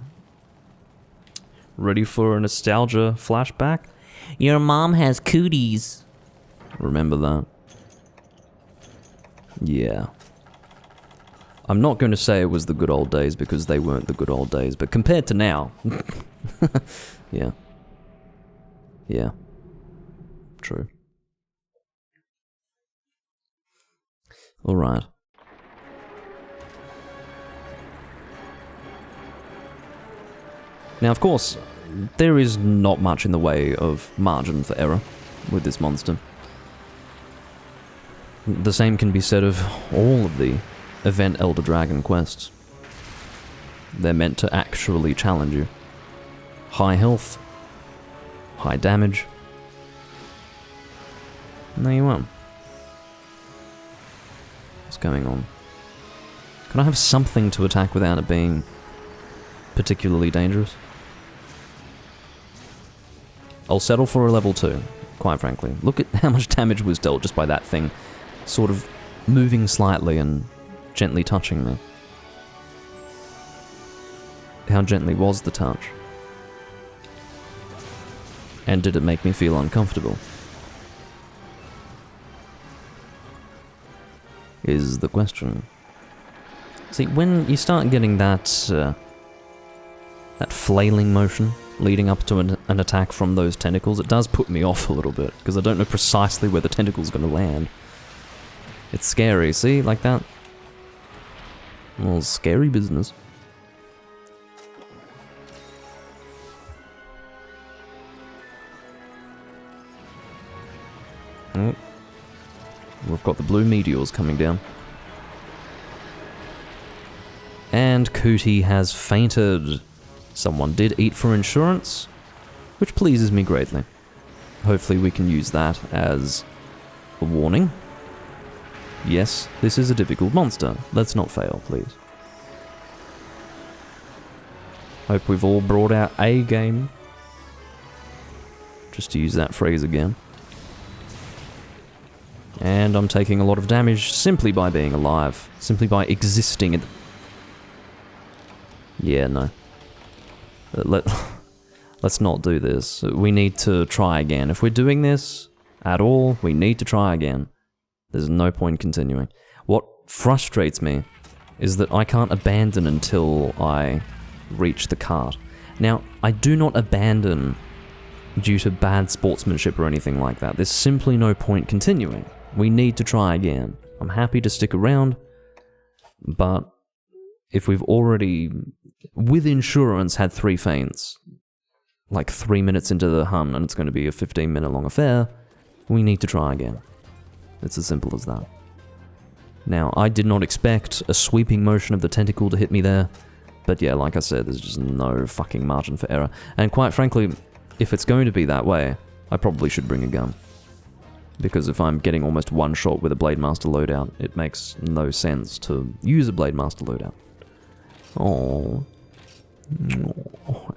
[SPEAKER 1] Ready for a nostalgia flashback? Your mom has cooties. Remember that? Yeah. I'm not going to say it was the good old days because they weren't the good old days, but compared to now... yeah. Yeah. True. Alright. Now, of course, there is not much in the way of margin for error with this monster. The same can be said of all of the Event Elder Dragon quests. They're meant to actually challenge you. High health, high damage. No, you won't. What's going on? Can I have something to attack without it being particularly dangerous? I'll settle for a level 2, quite frankly. Look at how much damage was dealt just by that thing sort of moving slightly and gently touching me. How gently was the touch? And did it make me feel uncomfortable? Is the question. See, when you start getting that that flailing motion leading up to an attack from those tentacles, it does put me off a little bit, because I don't know precisely where the tentacle's going to land. It's scary, see, like that? Well, scary business. Oh. We've got the blue meteors coming down. And Cootie has fainted. Someone did eat for insurance, which pleases me greatly. Hopefully we can use that as a warning. Yes, this is a difficult monster. Let's not fail, please. Hope we've all brought out A game. Just to use that phrase again. And I'm taking a lot of damage simply by being alive. Simply by existing. Yeah, no. Let's not do this. We need to try again. If we're doing this at all, we need to try again. There's no point continuing. What frustrates me is that I can't abandon until I reach the cart. Now, I do not abandon due to bad sportsmanship or anything like that. There's simply no point continuing. We need to try again. I'm happy to stick around, but if we've already, with insurance, had 3 faints, like 3 minutes into the hunt, and it's going to be a 15-minute long affair, we need to try again. It's as simple as that. Now, I did not expect a sweeping motion of the tentacle to hit me there, but yeah, like I said, there's just no fucking margin for error. And quite frankly, if it's going to be that way, I probably should bring a gun. Because if I'm getting almost one shot with a Blade Master loadout, it makes no sense to use a Blade Master loadout. Oh,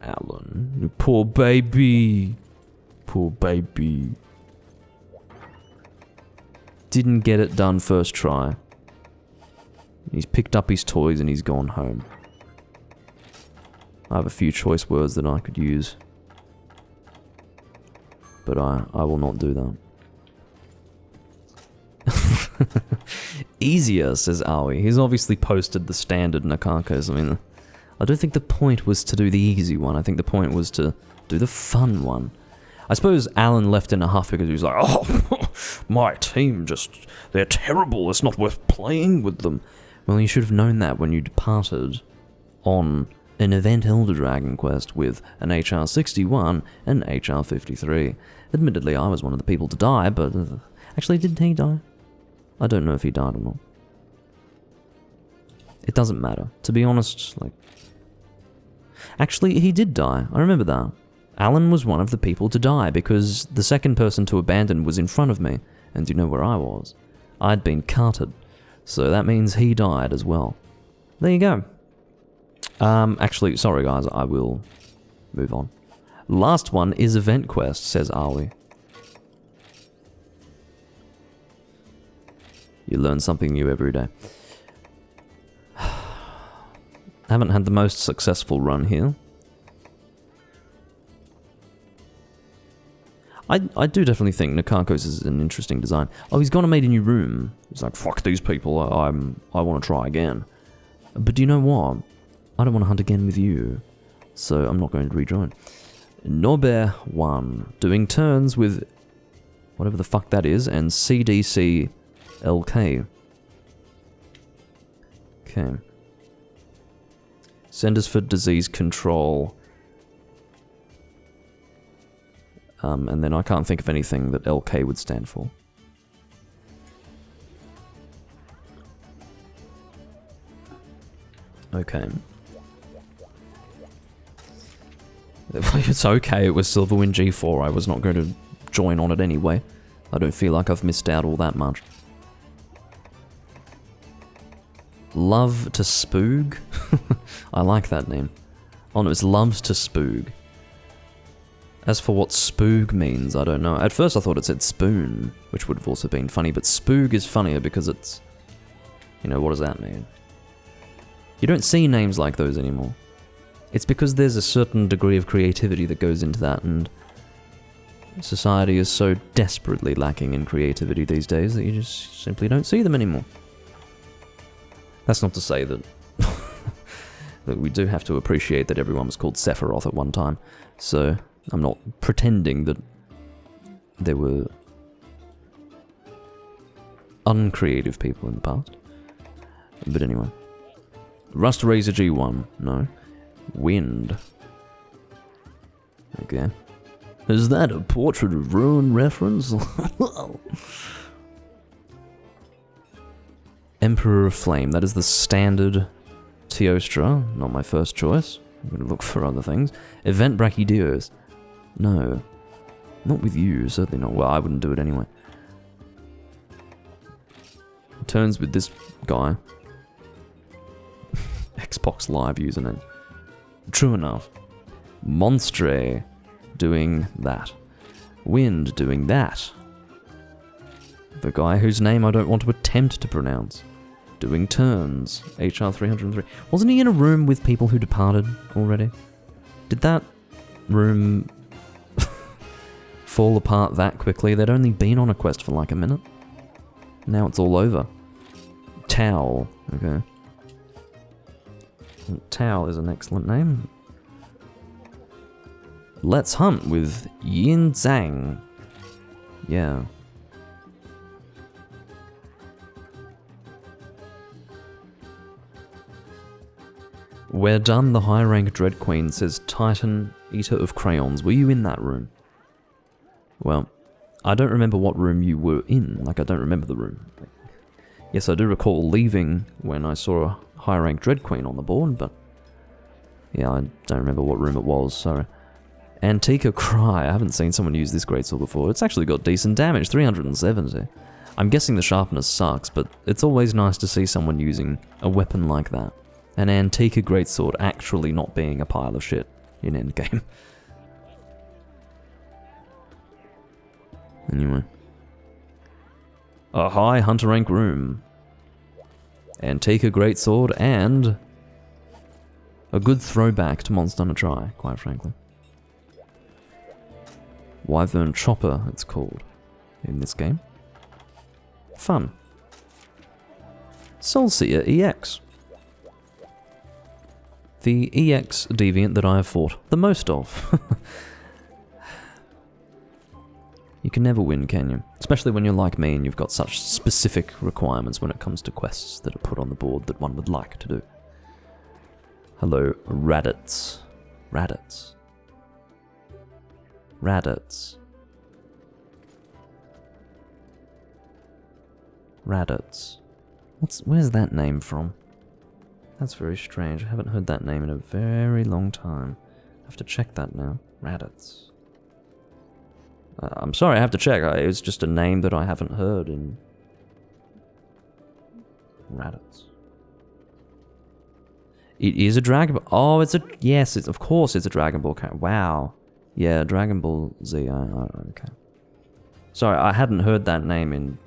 [SPEAKER 1] Alan, poor baby. Poor baby. Didn't get it done first try. He's picked up his toys and he's gone home. I have a few choice words that I could use, but I will not do that. Easier, says Aoi. He's obviously posted the standard Nakakos. I mean, I don't think the point was to do the easy one. I think the point was to do the fun one. I suppose Alan left in a huff because he was like, oh, my team just, they're terrible. It's not worth playing with them. Well, you should have known that when you departed on an Event Elder Dragon quest with an HR-61 and HR-53. Admittedly, I was one of the people to die, but... actually, didn't he die? I don't know if he died or not. It doesn't matter. To be honest, like... actually, he did die. I remember that. Alan was one of the people to die because the second person to abandon was in front of me. And do you know where I was? I'd been carted. So that means he died as well. There you go. Actually, sorry guys, I will move on. Last one is Event Quest, says Aoi. You learn something new every day. Haven't had the most successful run here. I do definitely think Nakakos is an interesting design. Oh, he's gone and made a new room. He's like, fuck these people, I want to try again. But do you know what? I don't want to hunt again with you, so I'm not going to rejoin. Norbert 1, doing turns with whatever the fuck that is, and CDC LK. Okay. Centers for Disease Control. And then I can't think of anything that LK would stand for. Okay. It's okay, it was Silverwind G4, I was not going to join on it anyway. I don't feel like I've missed out all that much. Love to Spoog? I like that name. Oh no, it's Loves to Spoog. As for what spoog means, I don't know. At first I thought it said spoon, which would have also been funny, but spoog is funnier because it's... you know, what does that mean? You don't see names like those anymore. It's because there's a certain degree of creativity that goes into that, and society is so desperately lacking in creativity these days that you just simply don't see them anymore. That's not to say that... that we do have to appreciate that everyone was called Sephiroth at one time, so... I'm not pretending that there were uncreative people in the past. But anyway. Rust Razor G1. No. Wind. Okay. Is that a Portrait of Ruin reference? Emperor of Flame. That is the standard Teostra. Not my first choice. I'm going to look for other things. Event Brachydios. No. Not with you, certainly not. Well, I wouldn't do it anyway. Turns with this guy. Xbox Live username. True enough. Monstre doing that. Wind doing that. The guy whose name I don't want to attempt to pronounce. Doing turns. HR 303. Wasn't he in a room with people who departed already? Did that room fall apart that quickly? They'd only been on a quest for like a minute. Now it's all over. Tao. Okay. Tao is an excellent name. Let's hunt with Yin Zhang. Yeah. We're done, the high rank Dread Queen, says Titan, Eater of Crayons. Were you in that room? Well, I don't remember what room you were in. Like, I don't remember the room. Yes, I do recall leaving when I saw a high rank Dread Queen on the board, but yeah, I don't remember what room it was, sorry. Antica Cry. I haven't seen someone use this greatsword before. It's actually got decent damage, 370. I'm guessing the sharpness sucks, but it's always nice to see someone using a weapon like that. An Antica greatsword actually not being a pile of shit in endgame. Anyway. A high hunter rank room. Antica greatsword and a good throwback to Monster Hunter Tri, quite frankly. Wyvern Chopper, it's called, in this game. Fun. Soulseer EX. The EX deviant that I have fought the most of. You can never win, can you? Especially when you're like me and you've got such specific requirements when it comes to quests that are put on the board that one would like to do. Hello, Raditz. Raditz. Raditz. Raditz. Where's that name from? That's very strange. I haven't heard that name in a very long time. I have to check that now. Raditz. I'm sorry, I have to check. It's just a name that I haven't heard in... Raditz. It is a Dragon Ball... Oh, it's a... Yes, of course it's a Dragon Ball character. Wow. Yeah, Dragon Ball Z. Okay. Sorry, I hadn't heard that name in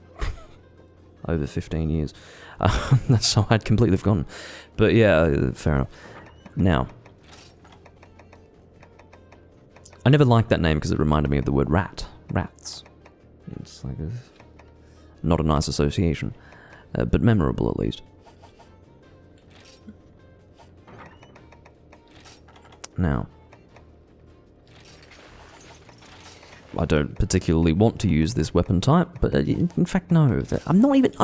[SPEAKER 1] over 15 years. So I'd completely forgotten. But yeah, fair enough. Now, I never liked that name because it reminded me of the word rat. Rats. It's like not a nice association, but memorable at least. Now, I don't particularly want to use this weapon type, but in fact, no. I'm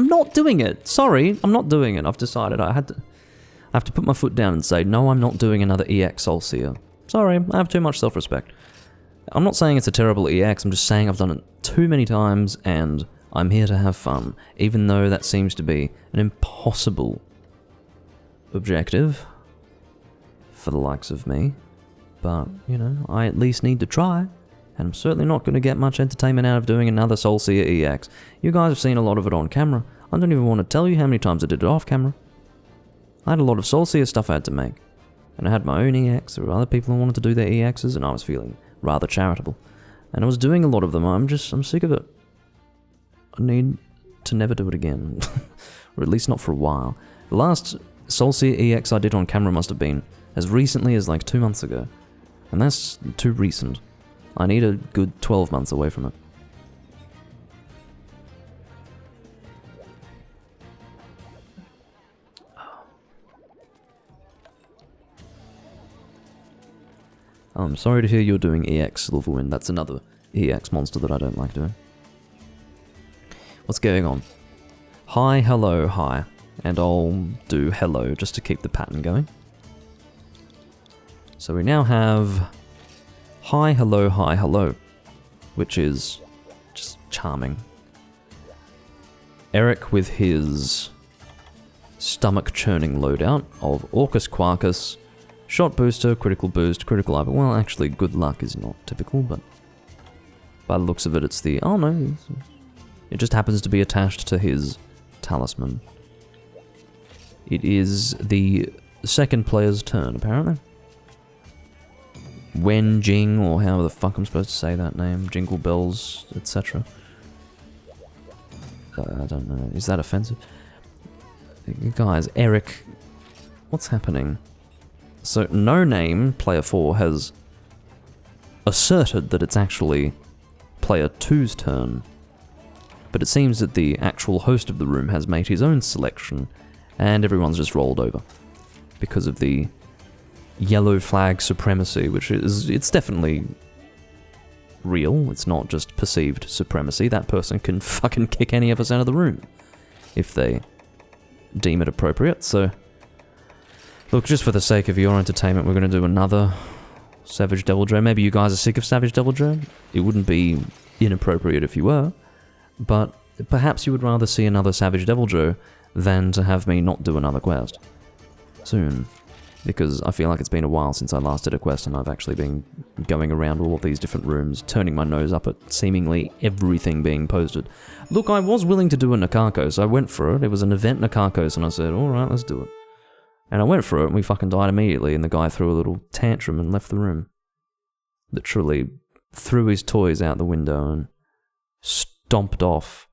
[SPEAKER 1] not doing it. Sorry, I'm not doing it. I've decided I have to put my foot down and say, no, I'm not doing another EX Soulseer. Sorry, I have too much self-respect. I'm not saying it's a terrible EX, I'm just saying I've done it too many times, and I'm here to have fun, even though that seems to be an impossible objective for the likes of me. But, you know, I at least need to try, and I'm certainly not going to get much entertainment out of doing another Soulseer EX. You guys have seen a lot of it on camera. I don't even want to tell you how many times I did it off camera. I had a lot of Soulseer stuff I had to make, and I had my own EX, there were other people who wanted to do their EXs, and I was feeling rather charitable. And I was doing a lot of them. I'm sick of it. I need to never do it again. Or at least not for a while. The last Soulseer EX I did on camera must have been as recently as like 2 months ago. And that's too recent. I need a good 12 months away from it. I'm sorry to hear you're doing EX Silverwind. That's another EX monster that I don't like doing. What's going on? Hi, hello, hi. And I'll do hello just to keep the pattern going. So we now have hi, hello, which is just charming. Eric with his stomach churning loadout of Orcus Quarkus, shot booster, critical boost, critical eye. Well, actually, good luck is not typical, but by the looks of it, it's the... Oh no, it just happens to be attached to his talisman. It is the second player's turn, apparently. Wen Jing, or however the fuck I'm supposed to say that name, Jingle Bells, etc. I don't know, is that offensive? Guys, Eric, what's happening? So, No Name, player 4, has asserted that it's actually player 2's turn, but it seems that the actual host of the room has made his own selection, and everyone's just rolled over because of the yellow flag supremacy, which it's definitely real. It's not just perceived supremacy. That person can fucking kick any of us out of the room if they deem it appropriate. So Look, just for the sake of your entertainment, we're going to do another Savage Devil Joe. Maybe you guys are sick of Savage Devil Joe. It wouldn't be inappropriate if you were, but perhaps you would rather see another Savage Devil Joe than to have me not do another quest soon, because I feel like it's been a while since I last did a quest, and I've actually been going around all of these different rooms, turning my nose up at seemingly everything being posted. Look, I was willing to do a Nakako, so I went for it. It was an event Nakakos, and I said, alright, let's do it. And I went for it, and we fucking died immediately, and the guy threw a little tantrum and left the room. Literally threw his toys out the window and stomped off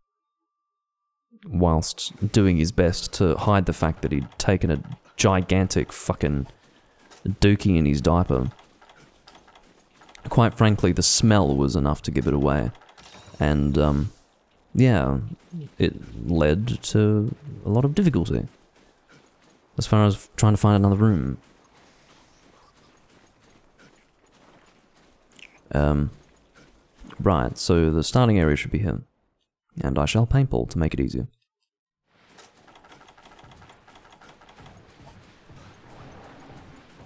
[SPEAKER 1] whilst doing his best to hide the fact that he'd taken a gigantic fucking dookie in his diaper. Quite frankly, the smell was enough to give it away. And, yeah, it led to a lot of difficulty as far as trying to find another room. Right, so the starting area should be here. And I shall paintball to make it easier.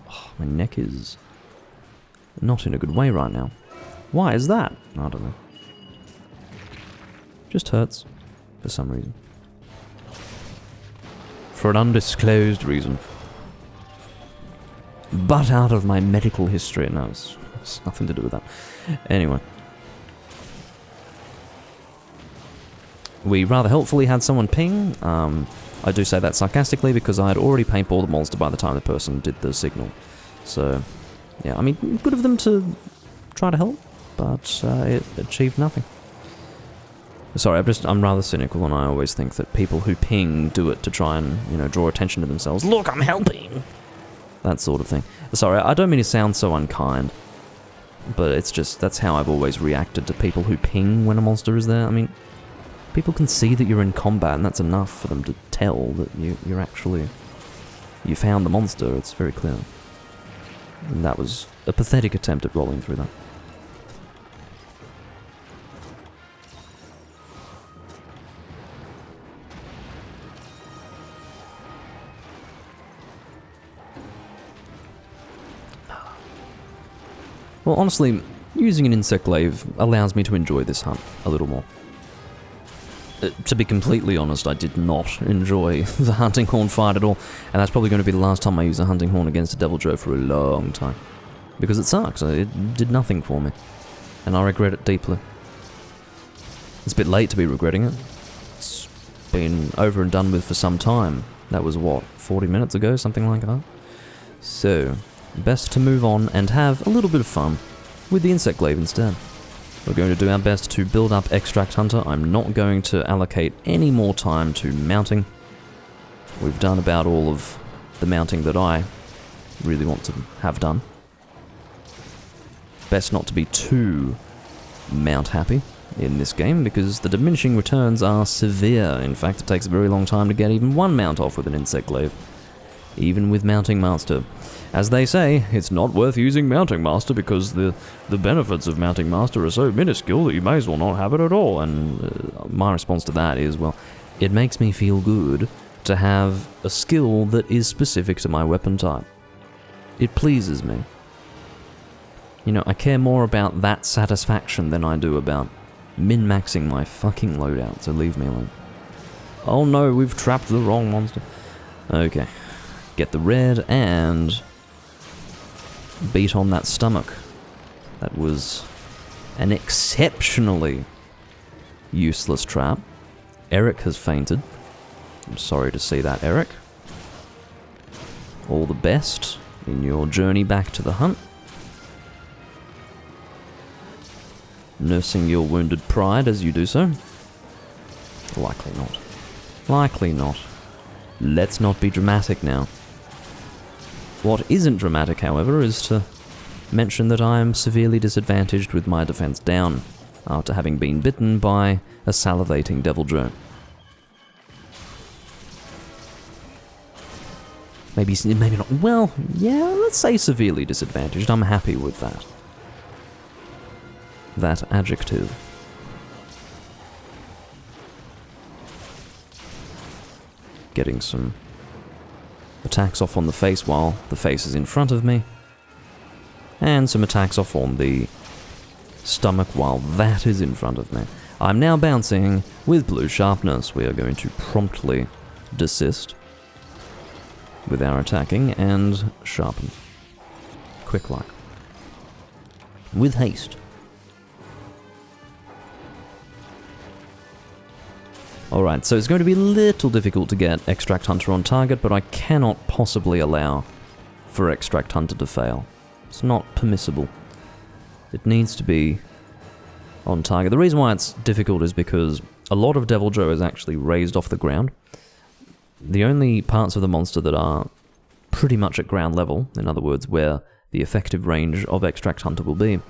[SPEAKER 1] Oh, my neck is not in a good way right now. Why is that? I don't know. Just hurts for some reason. For an undisclosed reason. But out of my medical history. No, it's nothing to do with that. Anyway. We rather helpfully had someone ping. I do say that sarcastically because I had already paintballed the monster by the time the person did the signal. So, yeah, I mean, good of them to try to help, but it achieved nothing. Sorry, I'm rather cynical, and I always think that people who ping do it to try and, you know, draw attention to themselves. Look, I'm helping! That sort of thing. Sorry, I don't mean to sound so unkind, but it's just, that's how I've always reacted to people who ping when a monster is there. I mean, people can see that you're in combat, and that's enough for them to tell that you're actually... You found the monster, it's very clear. And that was a pathetic attempt at rolling through that. Well, honestly, using an insect glaive allows me to enjoy this hunt a little more. To be completely honest, I did not enjoy the hunting horn fight at all, and that's probably going to be the last time I use a hunting horn against a Devil Joe for a long time. Because it sucks, it did nothing for me, and I regret it deeply. It's a bit late to be regretting it. It's been over and done with for some time. That was, what, 40 minutes ago, something like that? So, best to move on and have a little bit of fun with the insect glaive instead. We're going to do our best to build up Extract Hunter. I'm not going to allocate any more time to mounting. We've done about all of the mounting that I really want to have done. Best not to be too mount happy in this game, because the diminishing returns are severe. In fact, it takes a very long time to get even one mount off with an insect glaive, even with Mounting Master. As they say, it's not worth using Mounting Master because the benefits of Mounting Master are so minuscule that you may as well not have it at all. And my response to that is, well, it makes me feel good to have a skill that is specific to my weapon type. It pleases me. You know, I care more about that satisfaction than I do about min-maxing my fucking loadout, so leave me alone. Oh no, we've trapped the wrong monster. Okay. Get the red and beat on that stomach. That was an exceptionally useless trap. Eric has fainted. I'm sorry to see that, Eric. All the best in your journey back to the hunt. Nursing your wounded pride as you do so. Likely not. Likely not. Let's not be dramatic now. What isn't dramatic, however, is to mention that I am severely disadvantaged with my defense down, after having been bitten by a salivating Devil Joe. Maybe not. Well, yeah, let's say severely disadvantaged. I'm happy with that. That adjective. Getting some attacks off on the face while the face is in front of me, and some attacks off on the stomach while that is in front of me. I'm now bouncing with blue sharpness. We are going to promptly desist with our attacking and sharpen. Quick like. With haste. Alright, so it's going to be a little difficult to get Extract Hunter on target, but I cannot possibly allow for Extract Hunter to fail. It's not permissible. It needs to be on target. The reason why it's difficult is because a lot of Devil Joe is actually raised off the ground. The only parts of the monster that are pretty much at ground level, in other words, where the effective range of Extract Hunter will be,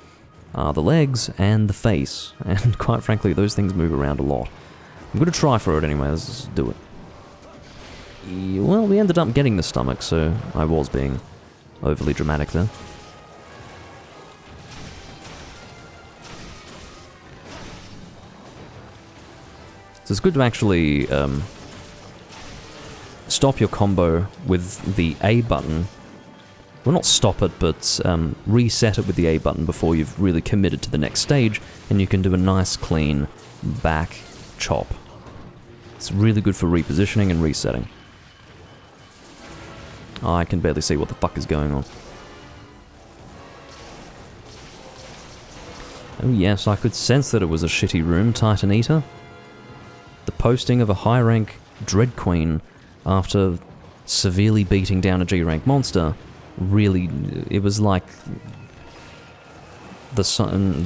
[SPEAKER 1] are the legs and the face, and quite frankly, those things move around a lot. I'm going to try for it anyway, let's do it. Well, we ended up getting the stomach, so I was being overly dramatic there. So it's good to actually stop your combo with the A button. Well, not stop it, but reset it with the A button before you've really committed to the next stage, and you can do a nice, clean back chop. It's really good for repositioning and resetting. I can barely see what the fuck is going on. Oh yes, I could sense that it was a shitty room, Titan Eater. The posting of a high-rank Dread Queen after severely beating down a G-rank monster, really, it was like the sun,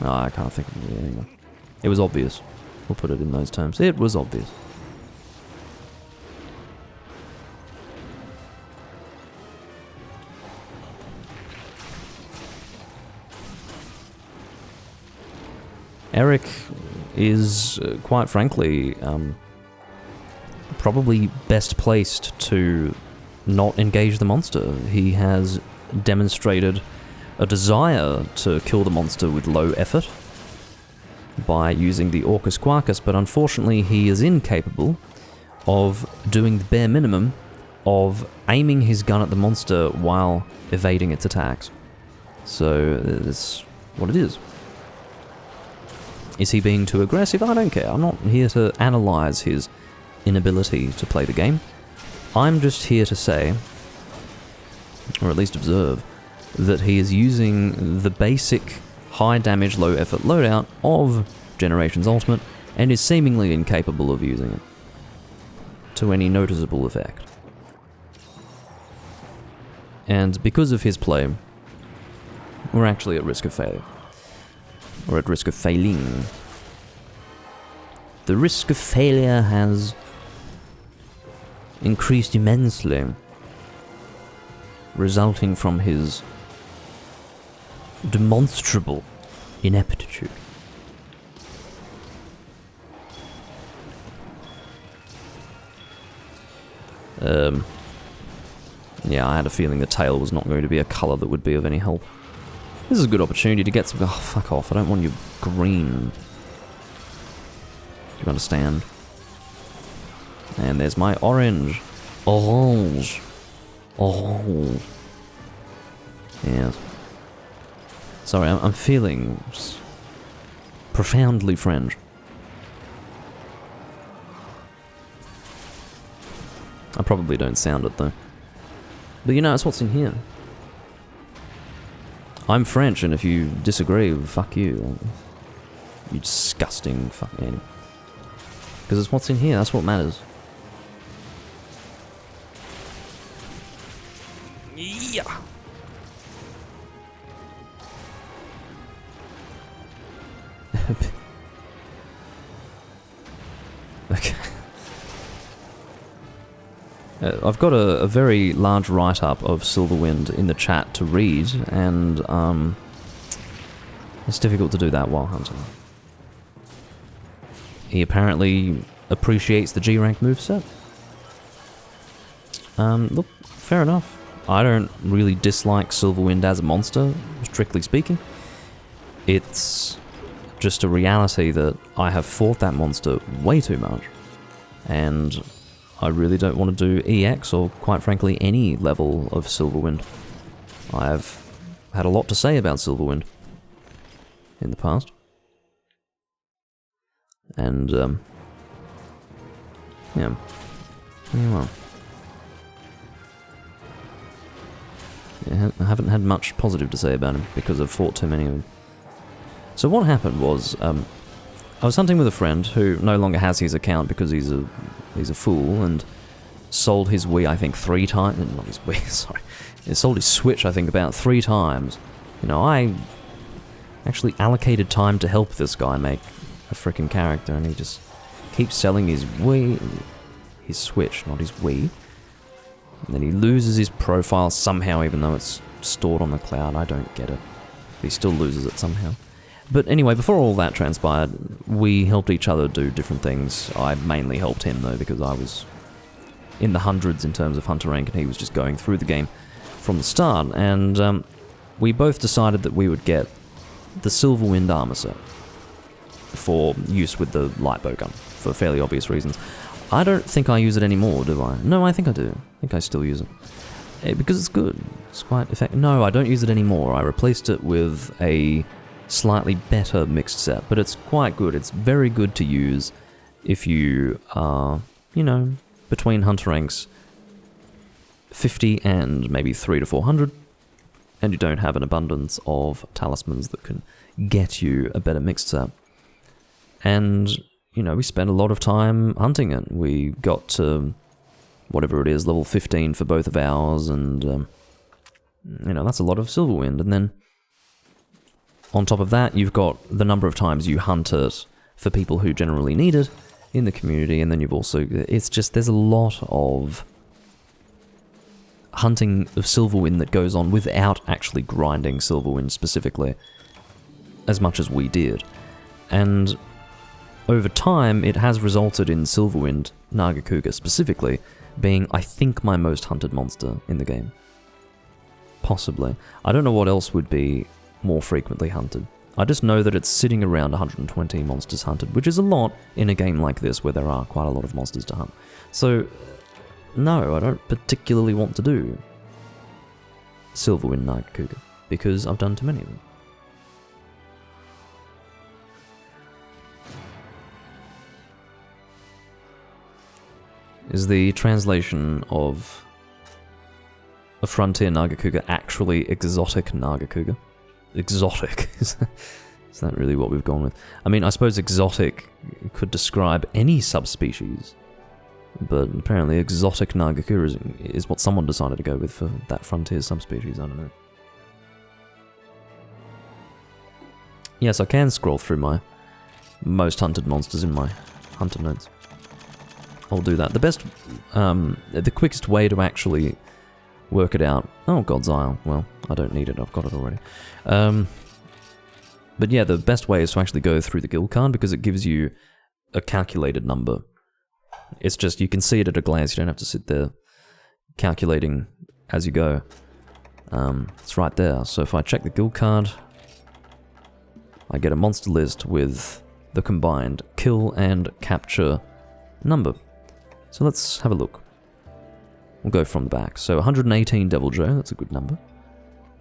[SPEAKER 1] I can't think of it anymore. It was obvious. We'll put it in those terms. It was obvious. Eric is, quite frankly, probably best placed to not engage the monster. He has demonstrated a desire to kill the monster with low effort by using the Orcus Quarcus, but unfortunately he is incapable of doing the bare minimum of aiming his gun at the monster while evading its attacks. So that's what it is. Is he being too aggressive? I don't care. I'm not here to analyze his inability to play the game. I'm just here to say, or at least observe, that he is using the basic high damage, low effort loadout of Generations Ultimate and is seemingly incapable of using it to any noticeable effect. And because of his play, we're actually at risk of failure. Or at risk of failing. The risk of failure has increased immensely, resulting from his demonstrable ineptitude. Yeah, I had a feeling the tail was not going to be a colour that would be of any help. This is a good opportunity to get some... Oh, fuck off. I don't want you green. Do you understand? And there's my orange. Orange. Oh. Yes. Sorry, I'm feeling profoundly French. I probably don't sound it, though. But you know, it's what's in here. I'm French, and if you disagree, fuck you. You disgusting fucking... Because it's what's in here, that's what matters. Yeah. Okay. I've got a very large write-up of Silverwind in the chat to read, and it's difficult to do that while hunting. He apparently appreciates the G-rank moveset. Look, fair enough. I don't really dislike Silverwind as a monster, strictly speaking. It's just a reality that I have fought that monster way too much, and I really don't want to do EX or, quite frankly, any level of Silverwind. I've had a lot to say about Silverwind in the past. And, yeah. Well. Yeah, I haven't had much positive to say about him because I've fought too many of them. So what happened was, I was hunting with a friend who no longer has his account because he's a fool and sold his Wii, I think, 3 times. Not his Wii, sorry. He sold his Switch, I think, about 3 times. You know, I actually allocated time to help this guy make a freaking character, and he just keeps selling his Wii, his Switch, not his Wii. And then he loses his profile somehow, even though it's stored on the cloud. I don't get it. He still loses it somehow. But anyway, before all that transpired, we helped each other do different things. I mainly helped him, though, because I was in the hundreds in terms of Hunter rank, and he was just going through the game from the start. And we both decided that we would get the Silverwind armor set for use with the lightbow gun, for fairly obvious reasons. I don't think I use it anymore, do I? No, I think I do. I think I still use it. Because it's good. It's quite effective. No, I don't use it anymore. I replaced it with a slightly better mixed set, but it's quite good. It's very good to use if you are, you know, between hunter ranks 50 and maybe 300 to 400, and you don't have an abundance of talismans that can get you a better mixed set. And, you know, we spent a lot of time hunting it. We got to whatever it is, level 15 for both of ours, and, you know, that's a lot of Silverwind. And then on top of that, you've got the number of times you hunt it for people who generally need it in the community, and then you've also, it's just, there's a lot of hunting of Silverwind that goes on without actually grinding Silverwind specifically, as much as we did. And over time, it has resulted in Silverwind, Nagakuga specifically, being, I think, my most hunted monster in the game. Possibly. I don't know what else would be more frequently hunted. I just know that it's sitting around 120 monsters hunted, which is a lot in a game like this where there are quite a lot of monsters to hunt. So, no, I don't particularly want to do Silverwind Nagakuga, because I've done too many of them. Is the translation of a Frontier Nagakuga actually exotic Nagakuga? Exotic? Is that really what we've gone with? I mean, I suppose exotic could describe any subspecies, but apparently exotic Nagakuga is what someone decided to go with for that Frontier subspecies, I don't know. Yes, I can scroll through my most hunted monsters in my hunter notes. I'll do that. The quickest way to actually work it out... Oh, God's Isle. Well, I don't need it. I've got it already. But yeah, the best way is to actually go through the guild card, because it gives you a calculated number. It's just, you can see it at a glance. You don't have to sit there calculating as you go. It's right there. So if I check the guild card, I get a monster list with the combined kill and capture number. So let's have a look. We'll go from the back. So 118 Devil Joe, that's a good number.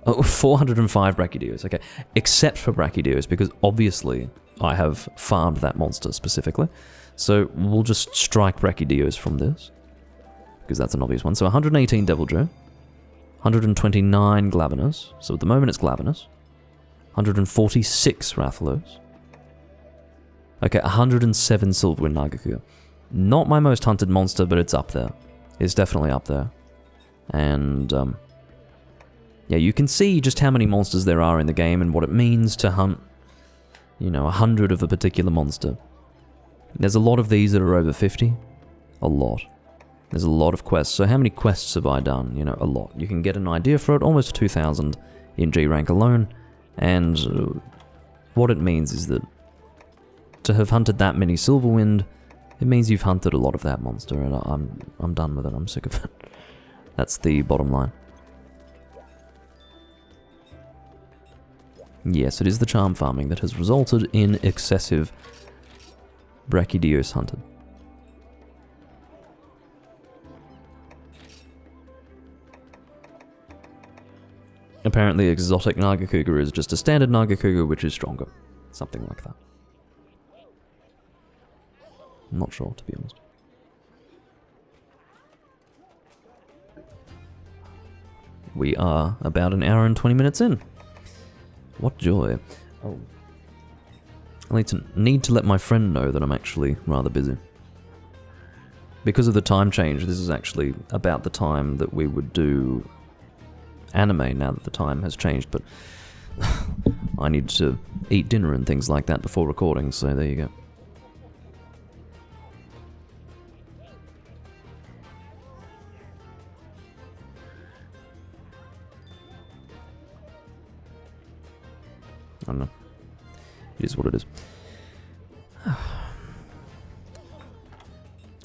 [SPEAKER 1] Oh, 405 Brachydios, okay. Except for Brachydios, because obviously I have farmed that monster specifically. So we'll just strike Brachydios from this, because that's an obvious one. So 118 Devil Joe, 129 Glavenus, so at the moment it's Glavenus, 146 Rathalos, okay, 107 Silverwind Nagakuga. Not my most hunted monster, but it's up there. It's definitely up there. And, yeah, you can see just how many monsters there are in the game and what it means to hunt, you know, 100 of a particular monster. There's a lot of these that are over 50. A lot. There's a lot of quests. So how many quests have I done? You know, a lot. You can get an idea for it, almost 2,000 in G rank alone. And what it means is that to have hunted that many Silverwind, it means you've hunted a lot of that monster, and I'm done with it. I'm sick of it. That's the bottom line. Yes, it is the charm farming that has resulted in excessive Brachydios hunted. Apparently exotic Nagakuga is just a standard Nagakuga which is stronger. Something like that. I'm not sure, to be honest. We are about an hour and 20 minutes in. What joy. Oh. I need to let my friend know that I'm actually rather busy. Because of the time change, this is actually about the time that we would do anime now that the time has changed, but I need to eat dinner and things like that before recording, so there you go. I don't know. It is what it is.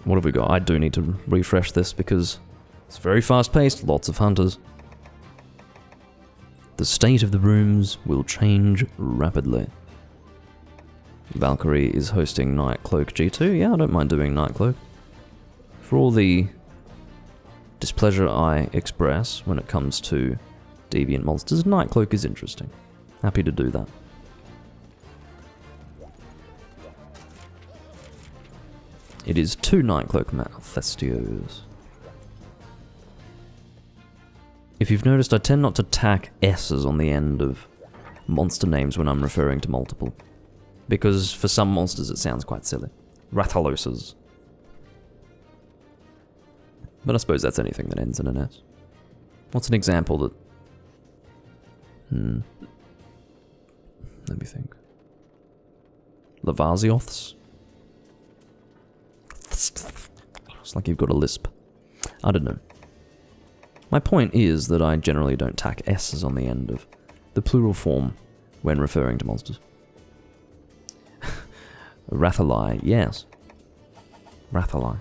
[SPEAKER 1] What have we got? I do need to refresh this because it's very fast-paced, lots of hunters. The state of the rooms will change rapidly. Valkyrie is hosting Nightcloak G2. Yeah, I don't mind doing Nightcloak. For all the displeasure I express when it comes to deviant monsters, Nightcloak is interesting. Happy to do that. It is 2 Nightcloak Malfestios. If you've noticed, I tend not to tack S's on the end of monster names when I'm referring to multiple. Because for some monsters it sounds quite silly. Rathaloses. But I suppose that's anything that ends in an S. What's an example that... Let me think. Lavazioths? It's like you've got a lisp. I don't know. My point is that I generally don't tack S's on the end of the plural form when referring to monsters. Rathalai, yes. Rathalai.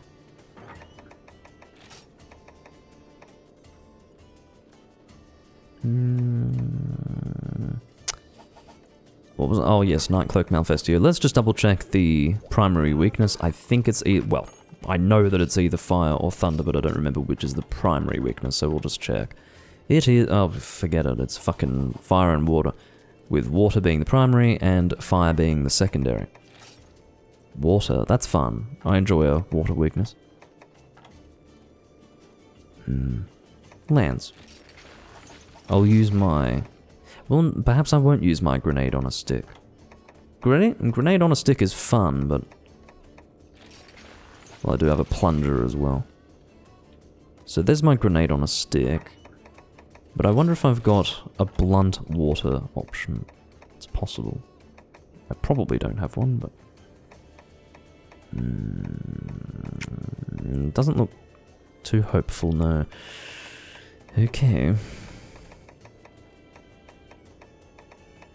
[SPEAKER 1] What was it? Oh yes, Nightcloak Malfestio. Let's just double check the primary weakness. I think it's well, I know that it's either fire or thunder, but I don't remember which is the primary weakness, so we'll just check. It is, oh forget it, it's fucking fire and water, with water being the primary and fire being the secondary. Water, that's fun. I enjoy a water weakness. Lands. I'll use my... Well, perhaps I won't use my grenade on a stick. Grenade on a stick is fun, but... Well, I do have a plunger as well. So there's my grenade on a stick. But I wonder if I've got a blunt water option. It's possible. I probably don't have one, but... Doesn't look too hopeful, no. Okay.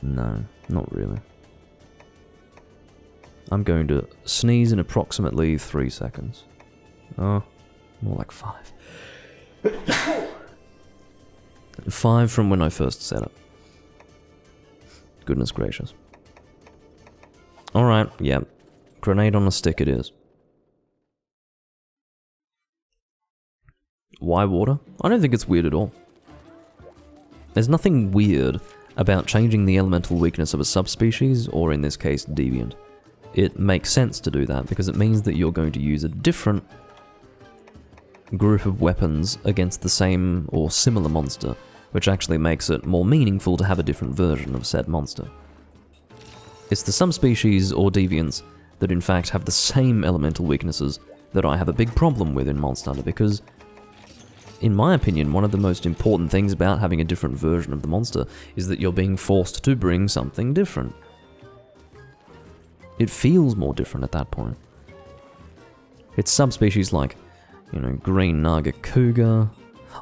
[SPEAKER 1] No, not really. I'm going to sneeze in approximately 3 seconds. Oh, more like 5. 5 from when I first said it. Goodness gracious. Alright, yeah. Grenade on a stick it is. Why water? I don't think it's weird at all. There's nothing weird about changing the elemental weakness of a subspecies, or in this case, deviant. It makes sense to do that, because it means that you're going to use a different group of weapons against the same or similar monster, which actually makes it more meaningful to have a different version of said monster. It's the subspecies or deviants that in fact have the same elemental weaknesses that I have a big problem with in Monster Hunter, because in my opinion, one of the most important things about having a different version of the monster is that you're being forced to bring something different. It feels more different at that point. It's subspecies like, you know, Green Nagakuga.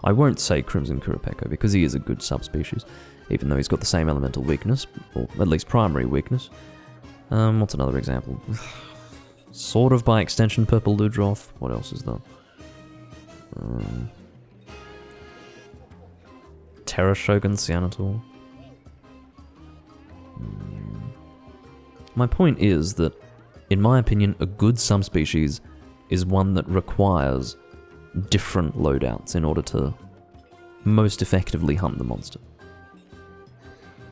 [SPEAKER 1] I won't say Crimson Kurapeko because he is a good subspecies, even though he's got the same elemental weakness, or at least primary weakness. What's another example? Sort of by extension, Purple Ludroth. What else is there? Terra Shogun Cyanator. My point is that, in my opinion, a good subspecies is one that requires different loadouts in order to most effectively hunt the monster.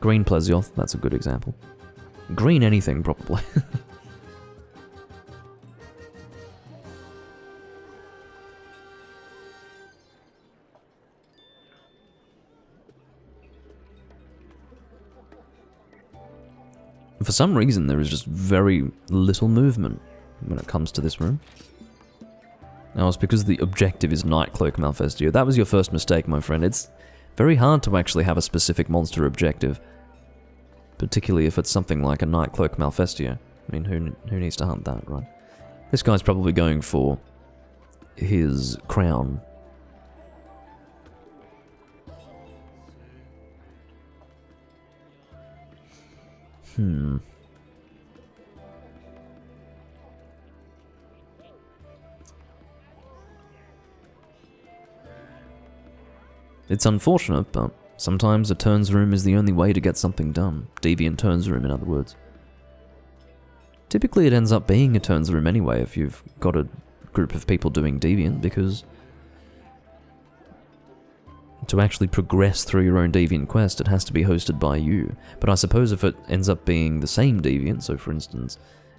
[SPEAKER 1] Green Plesioth, that's a good example. Green anything, probably. For some reason, there is just very little movement when it comes to this room. Now, it's because the objective is Nightcloak Malfestio. That was your first mistake, my friend. It's very hard to actually have a specific monster objective, particularly if it's something like a Nightcloak Malfestio. I mean, who needs to hunt that, right? This guy's probably going for his crown. It's unfortunate, but sometimes a turns room is the only way to get something done. Deviant turns room, in other words. Typically it ends up being a turns room anyway if you've got a group of people doing Deviant, because to actually progress through your own Deviant quest, it has to be hosted by you. But I suppose if it ends up being the same Deviant, so for instance,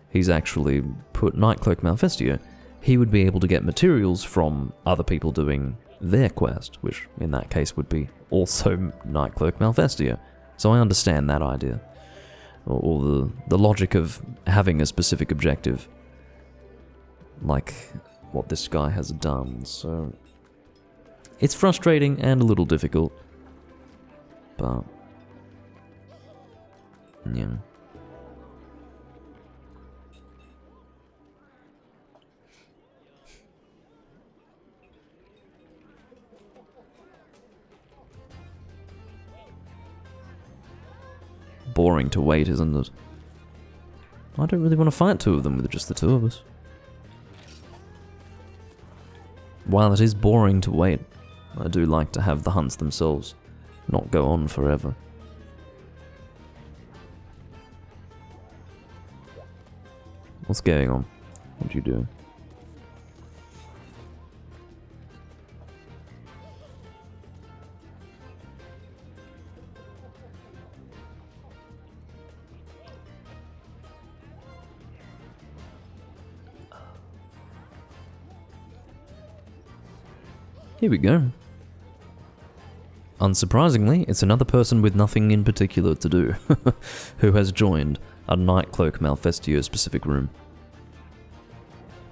[SPEAKER 1] he's actually put Nightcloak Malfestio, he would be able to get materials from other people doing their quest, which in that case would be also Nightcloak Malfestio. So I understand that idea. Or the logic of having a specific objective, like what this guy has done, so it's frustrating and a little difficult, but yeah. Boring to wait, isn't it? I don't really want to fight two of them with just the two of us. While it is boring to wait, I do like to have the hunts themselves not go on forever. What's going on? What you doing? Here we go. Unsurprisingly, it's another person with nothing in particular to do, who has joined a Nightcloak Malfestio specific room.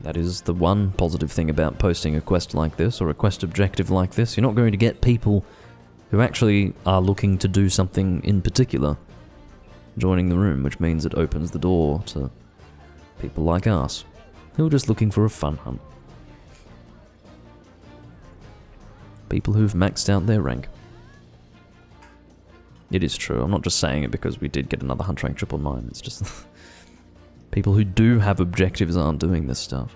[SPEAKER 1] That is the one positive thing about posting a quest like this, or a quest objective like this. You're not going to get people who actually are looking to do something in particular joining the room, which means it opens the door to people like us, who are just looking for a fun hunt. People who've maxed out their rank. It is true, I'm not just saying it because we did get another hunt rank 999, it's just people who do have objectives aren't doing this stuff.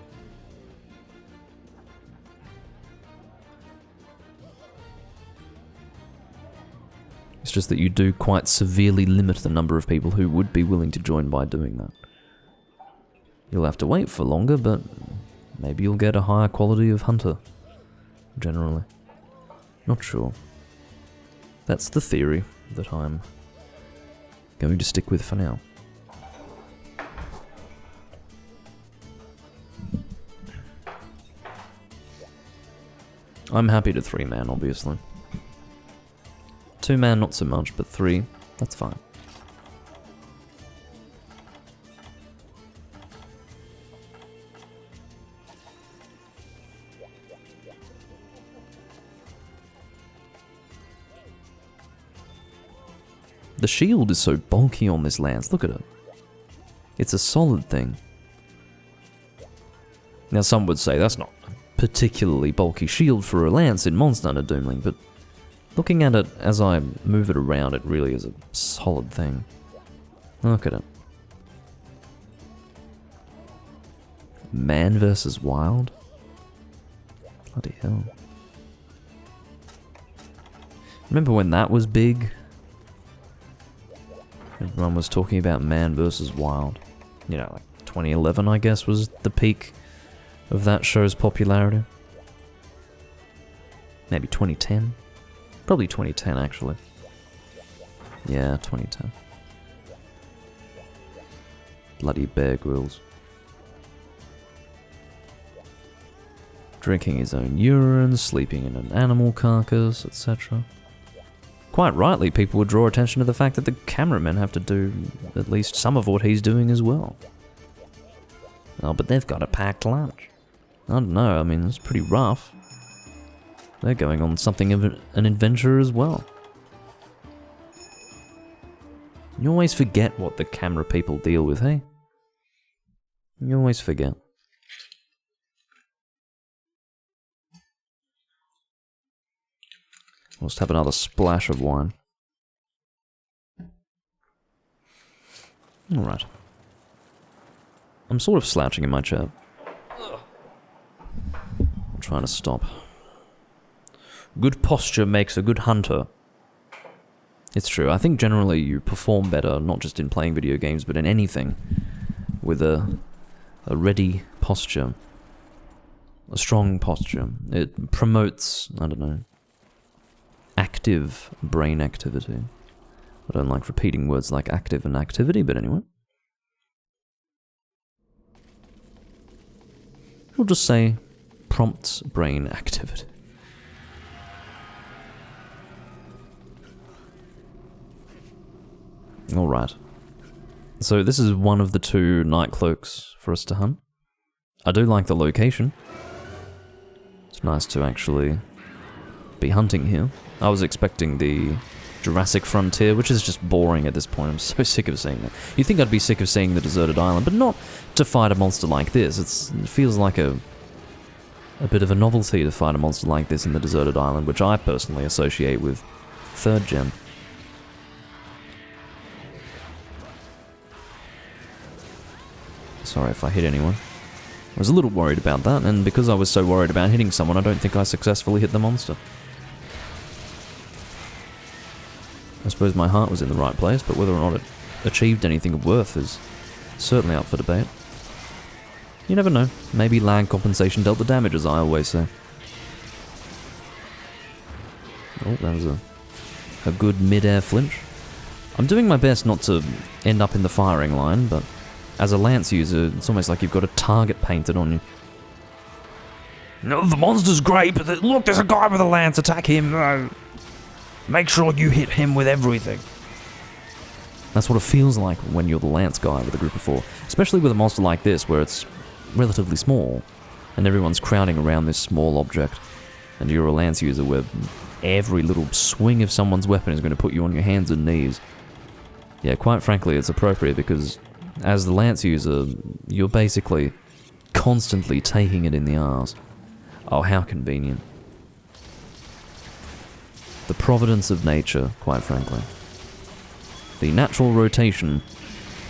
[SPEAKER 1] It's just that you do quite severely limit the number of people who would be willing to join by doing that. You'll have to wait for longer, but maybe you'll get a higher quality of hunter, generally. Not sure. That's the theory that I'm going to stick with for now. I'm happy to 3-man, obviously. 2-man, not so much, but 3, that's fine. The shield is so bulky on this lance, look at it. It's a solid thing. Now some would say that's not a particularly bulky shield for a lance in Monster Hunter Doomlink, but looking at it as I move it around, it really is a solid thing. Look at it. Man versus Wild? Bloody hell. Remember when that was big? Everyone was talking about Man versus Wild. You know, like 2011, I guess, was the peak of that show's popularity. Maybe 2010? Probably 2010, actually. Yeah, 2010. Bloody Bear Grylls. Drinking his own urine, sleeping in an animal carcass, etc. Quite rightly, people would draw attention to the fact that the cameramen have to do at least some of what he's doing as well. Oh, but they've got a packed lunch. I don't know, I mean, it's pretty rough. They're going on something of an adventure as well. You always forget what the camera people deal with, hey? You always forget. Let's have another splash of wine. Alright. I'm sort of slouching in my chair. I'm trying to stop. Good posture makes a good hunter. It's true. I think generally you perform better, not just in playing video games, but in anything, with a ready posture. A strong posture. It promotes, I don't know, active brain activity. I don't like repeating words like active and activity, but anyway. We'll just say prompts brain activity. Alright. So this is one of the 2 night cloaks for us to hunt. I do like the location. It's nice to actually be hunting here. I was expecting the Jurassic Frontier, which is just boring at this point. I'm so sick of seeing that. You'd think I'd be sick of seeing the deserted island, but not to fight a monster like this. It feels like a bit of a novelty to fight a monster like this in the deserted island, which I personally associate with 3rd gen. Sorry if I hit anyone. I was a little worried about that, and because I was so worried about hitting someone, I don't think I successfully hit the monster. I suppose my heart was in the right place, but whether or not it achieved anything of worth is certainly up for debate. You never know. Maybe lag compensation dealt the damage, as I always say. Oh, that was a good mid-air flinch. I'm doing my best not to end up in the firing line, but as a lance user, it's almost like you've got a target painted on you. No, the monster's great, but look, there's a guy with a lance, attack him. Make sure you hit him with everything. That's what it feels like when you're the lance guy with a group of 4. Especially with a monster like this, where it's relatively small, and everyone's crowding around this small object, and you're a lance user where every little swing of someone's weapon is going to put you on your hands and knees. Yeah, quite frankly, it's appropriate because as the lance user, you're basically constantly taking it in the arse. Oh, how convenient. The providence of nature, quite frankly. The natural rotation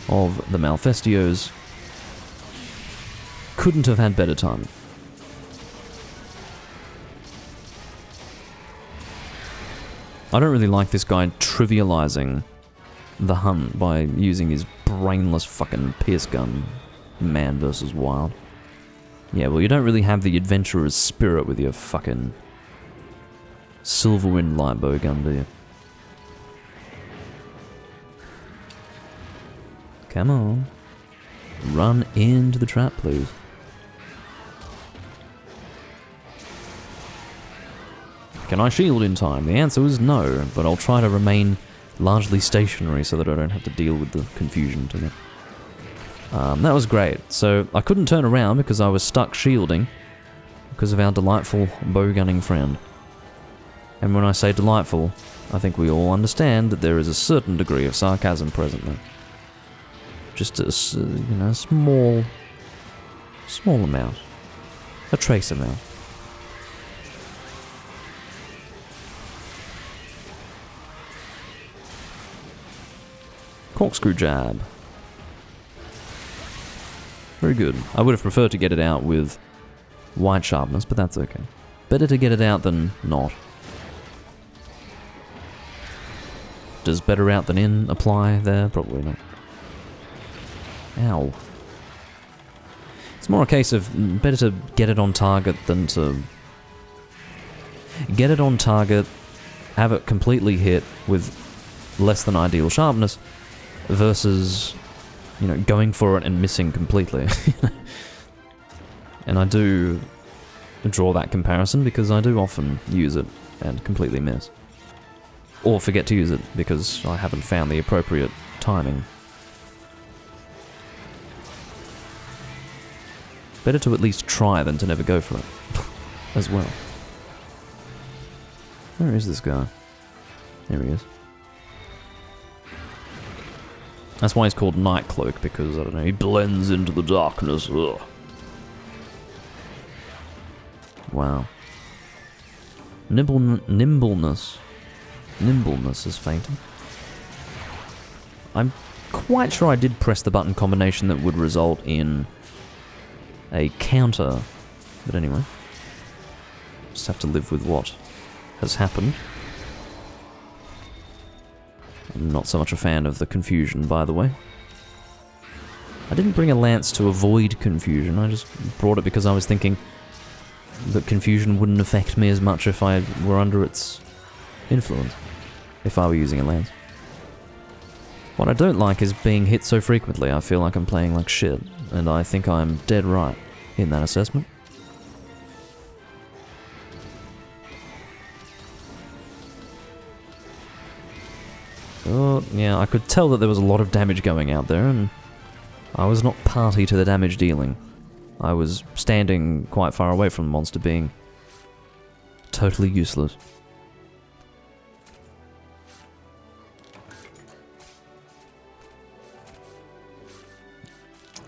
[SPEAKER 1] of the Malfestios couldn't have had better timing. I don't really like this guy trivializing the hunt by using his brainless fucking pierce gun, man versus wild. Yeah, well, you don't really have the adventurer's spirit with your fucking Silverwind lightbow gun, do you? Come on. Run into the trap, please. Can I shield in time? The answer is no, but I'll try to remain largely stationary so that I don't have to deal with the confusion to me. That was great. So I couldn't turn around because I was stuck shielding because of our delightful bow-gunning friend. And when I say delightful, I think we all understand that there is a certain degree of sarcasm present there. Just a, you know, small amount. A trace amount. Corkscrew jab. Very good. I would have preferred to get it out with wide sharpness, but that's okay. Better to get it out than not. Does better out than in apply there? Probably not. Ow. It's more a case of better to get it on target than to get it on target, have it completely hit with less than ideal sharpness versus, you know, going for it and missing completely. And I do draw that comparison because I do often use it and completely miss. Or forget to use it because I haven't found the appropriate timing. Better to at least try than to never go for it, as well. Where is this guy? There he is. That's why he's called Night Cloak, because, I don't know, he blends into the darkness. Ugh. Wow. Nimbleness. Nimbleness is fainting. I'm quite sure I did press the button combination that would result in a counter. But anyway. Just have to live with what has happened. I'm not so much a fan of the confusion, by the way. I didn't bring a lance to avoid confusion, I just brought it because I was thinking that confusion wouldn't affect me as much if I were under its influence, if I were using a lance. What I don't like is being hit so frequently. I feel like I'm playing like shit, and I think I'm dead right in that assessment. Oh, yeah, I could tell that there was a lot of damage going out there, and I was not party to the damage dealing. I was standing quite far away from the monster, being totally useless.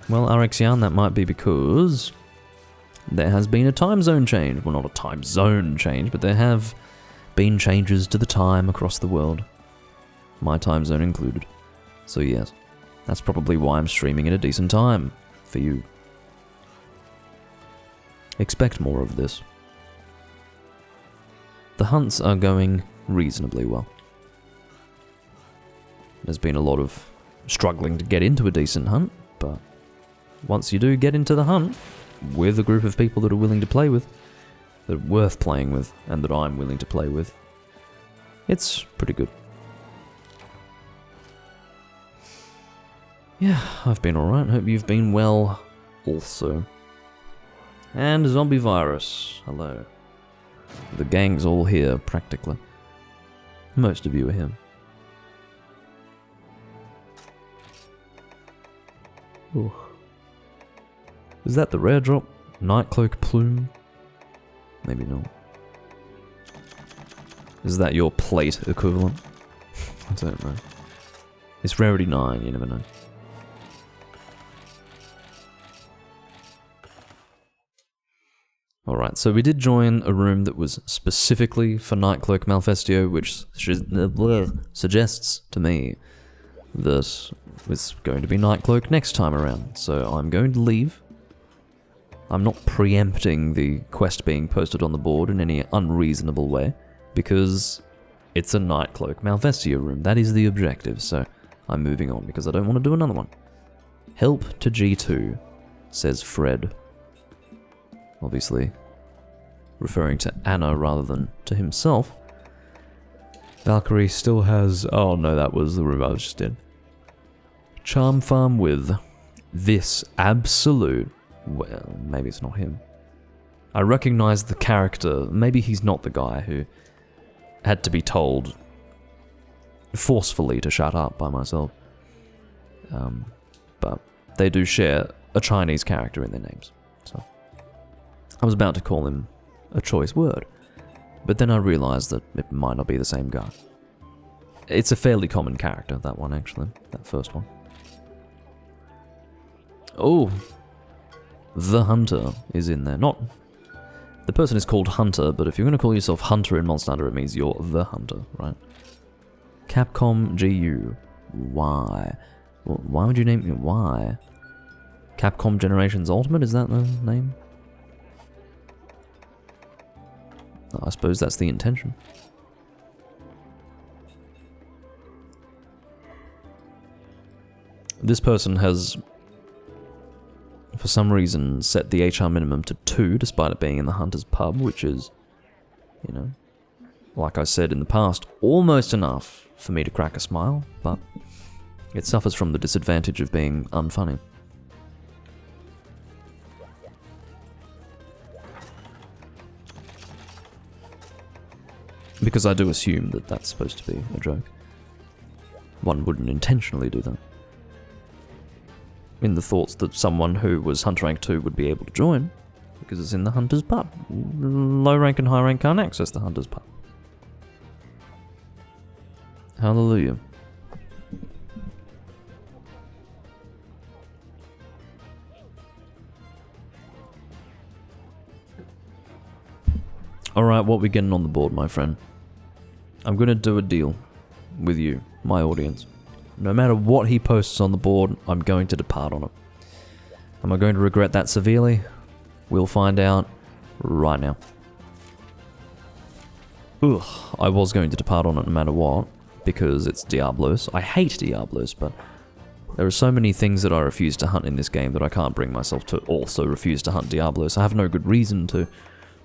[SPEAKER 1] Well, Arexian, that might be because there has been a time zone change. Well, not a time zone change, but there have been changes to the time across the world. My time zone included. So yes, that's probably why I'm streaming at a decent time for you. Expect more of this. The hunts are going reasonably well. There's been a lot of struggling to get into a decent hunt, but once you do get into the hunt, with a group of people that are willing to play with, that are worth playing with, and that I'm willing to play with, it's pretty good. Yeah, I've been alright. Hope you've been well also. And Zombie Virus, hello. The gang's all here, practically. Most of you are here. Ooh. Is that the rare drop? Nightcloak Plume? Maybe not. Is that your plate equivalent? I don't know. It's rarity 9, you never know. Alright, so we did join a room that was specifically for Nightcloak Malfestio, which suggests to me that it's going to be Nightcloak next time around. So I'm going to leave. I'm not preempting the quest being posted on the board in any unreasonable way, because it's a Nightcloak Malfestio room. That is the objective, so I'm moving on because I don't want to do another one. Help to G2, says Fred. Obviously referring to Anna rather than to himself. Valkyrie still has... oh no, that was the room I was just in. Charm Farm with this absolute... well, maybe it's not him. I recognize the character. Maybe he's not the guy who had to be told forcefully to shut up by myself. But they do share a Chinese character in their names. So I was about to call him a choice word, but then I realized that it might not be the same guy. It's a fairly common character, that one actually, that first one. Oh, the Hunter is in there. Not... the person is called Hunter, but if you're going to call yourself Hunter in Monster Hunter, it means you're the Hunter, right? Capcom GU. Why? Well, why would you name it? Why? Capcom Generations Ultimate, is that the name? I suppose that's the intention. This person has, for some reason, set the HR minimum to 2, despite it being in the Hunter's pub, which is, you know, like I said in the past, almost enough for me to crack a smile, but it suffers from the disadvantage of being unfunny. Because I do assume that that's supposed to be a joke. One wouldn't intentionally do that. In the thoughts that someone who was Hunter Rank 2 would be able to join, because it's in the Hunter's Pub. Low rank and high rank can't access the Hunter's Pub. Hallelujah. Alright, what we getting on the board, my friend? I'm gonna do a deal with you, my audience. No matter what he posts on the board, I'm going to depart on it. Am I going to regret that severely? We'll find out right now. Ugh, I was going to depart on it no matter what, because it's Diablos. I hate Diablos, but there are so many things that I refuse to hunt in this game that I can't bring myself to also refuse to hunt Diablos. I have no good reason to.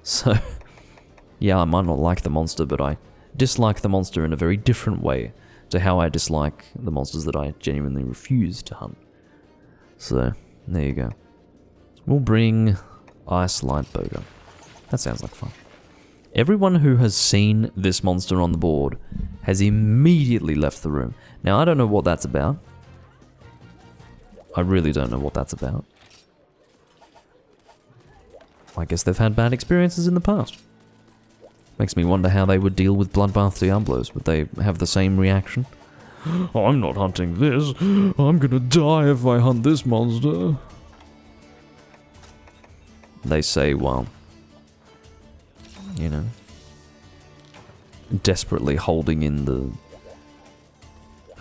[SPEAKER 1] So, yeah, I might not like the monster, but I dislike the monster in a very different way to how I dislike the monsters that I genuinely refuse to hunt. So, there you go. We'll bring Ice Light Boga. That sounds like fun. Everyone who has seen this monster on the board has immediately left the room. Now, I don't know what that's about. I really don't know what that's about. I guess they've had bad experiences in the past. Makes me wonder how they would deal with Bloodbath Diablos. Would they have the same reaction? I'm not hunting this. I'm gonna die if I hunt this monster. They say, well, you know, desperately holding in the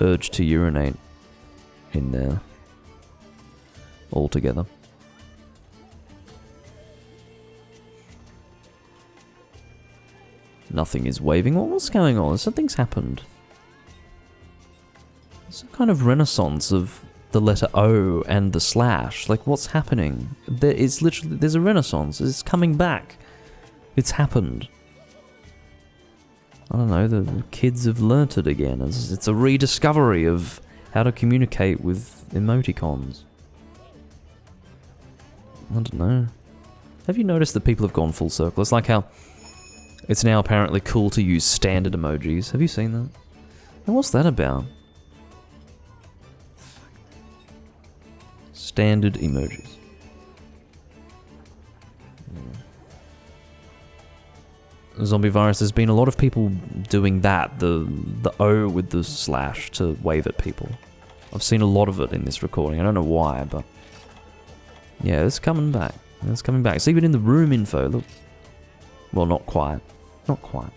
[SPEAKER 1] urge to urinate in there altogether. Nothing is waving. What's going on? Something's happened. It's a kind of renaissance of the letter O and the slash. Like, what's happening? There's a renaissance. It's coming back. It's happened. I don't know, the kids have learnt it again. It's a rediscovery of how to communicate with emoticons. I don't know. Have you noticed that people have gone full circle? It's like how it's now apparently cool to use standard emojis. Have you seen that? And what's that about? Standard emojis. Zombie Virus, there's been a lot of people doing that, the O with the slash to wave at people. I've seen a lot of it in this recording. I don't know why, but yeah, it's coming back. It's coming back. It's even in the room info. Look. Well, not quite. Not quite.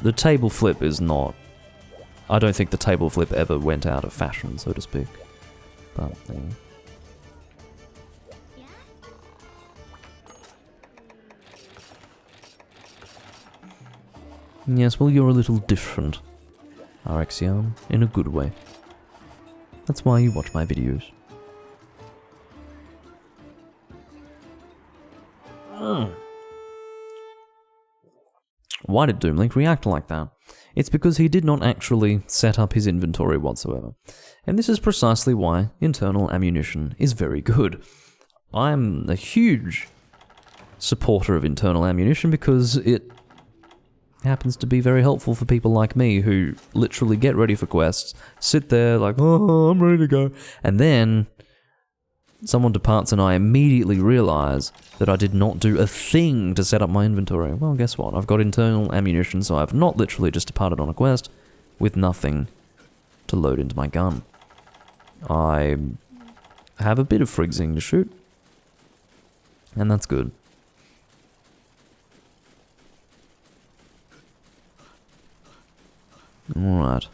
[SPEAKER 1] The table flip is not... I don't think the table flip ever went out of fashion, so to speak. But, yeah. Yes, well, you're a little different, Arexion, in a good way. That's why you watch my videos. Why did Doomlink react like that? It's because he did not actually set up his inventory whatsoever. And this is precisely why internal ammunition is very good. I'm a huge supporter of internal ammunition because it happens to be very helpful for people like me who literally get ready for quests, sit there like, oh, I'm ready to go, and then someone departs and I immediately realize that I did not do a thing to set up my inventory. Well, guess what? I've got internal ammunition, so I've not literally just departed on a quest with nothing to load into my gun. I have a bit of frigsing to shoot, and that's good. Alright.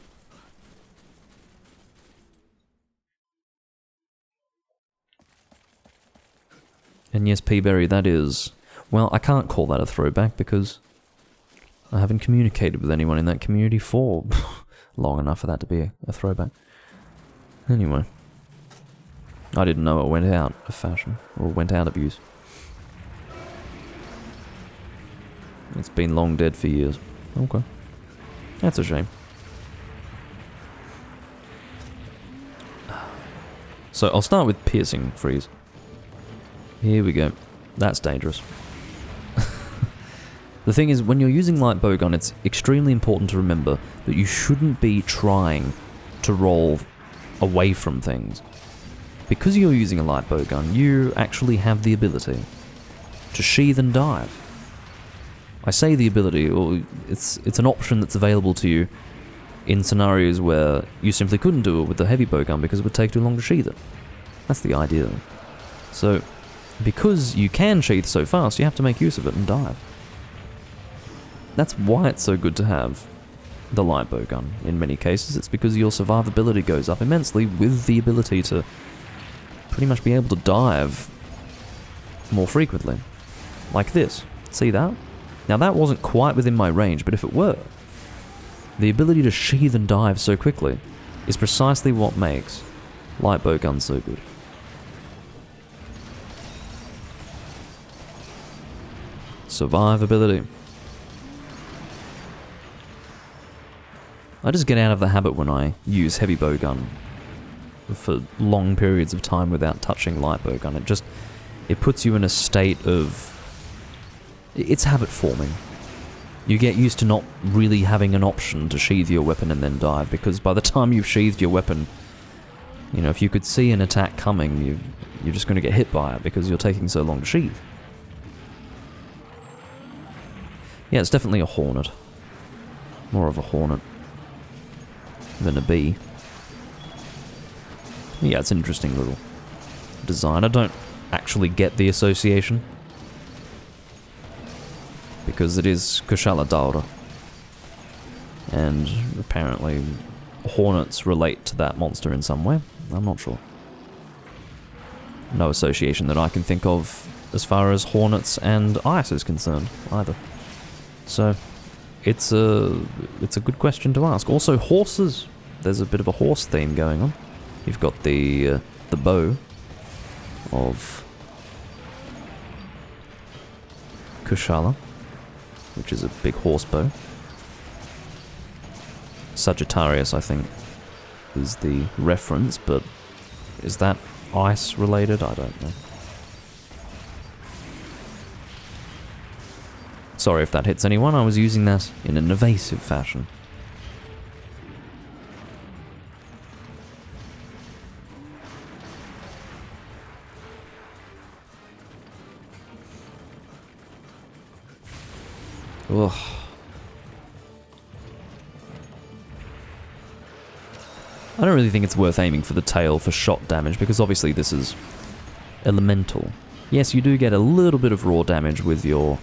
[SPEAKER 1] And yes, P-Berry, that is... Well, I can't call that a throwback because I haven't communicated with anyone in that community for long enough for that to be a throwback. Anyway. I didn't know it went out of fashion, or went out of use. It's been long dead for years. Okay. That's a shame. So I'll start with piercing freeze. Here we go. That's dangerous. The thing is, when you're using light bowgun, it's extremely important to remember that you shouldn't be trying to roll away from things. Because you're using a light bowgun, you actually have the ability to sheath and dive. I say the ability, or it's an option that's available to you in scenarios where you simply couldn't do it with the heavy bowgun because it would take too long to sheath it. That's the idea. So, because you can sheath so fast, you have to make use of it and dive. That's why it's so good to have the light bowgun. In many cases, it's because your survivability goes up immensely with the ability to pretty much be able to dive more frequently. Like this. See that? Now that wasn't quite within my range, but if it were, the ability to sheath and dive so quickly is precisely what makes light bowguns so good. Survivability. I just get out of the habit when I use heavy bowgun for long periods of time without touching light bowgun. It puts you in a state of... It's habit forming. You get used to not really having an option to sheath your weapon and then dive, because by the time you've sheathed your weapon, you know, if you could see an attack coming, you're just going to get hit by it because you're taking so long to sheath. Yeah, it's definitely a hornet. More of a hornet than a bee. Yeah, it's an interesting little design. I don't actually get the association, because it is Kushala Daura, and apparently hornets relate to that monster in some way. I'm not sure. No association that I can think of as far as hornets and ice is concerned, either. So, it's a good question to ask. Also, horses. There's a bit of a horse theme going on. You've got the bow of Kushala, which is a big horse bow. Sagittarius, I think, is the reference, but is that ice related? I don't know. Sorry if that hits anyone, I was using that in an evasive fashion. Ugh. I don't really think it's worth aiming for the tail for shot damage, because obviously this is elemental. Yes, you do get a little bit of raw damage with your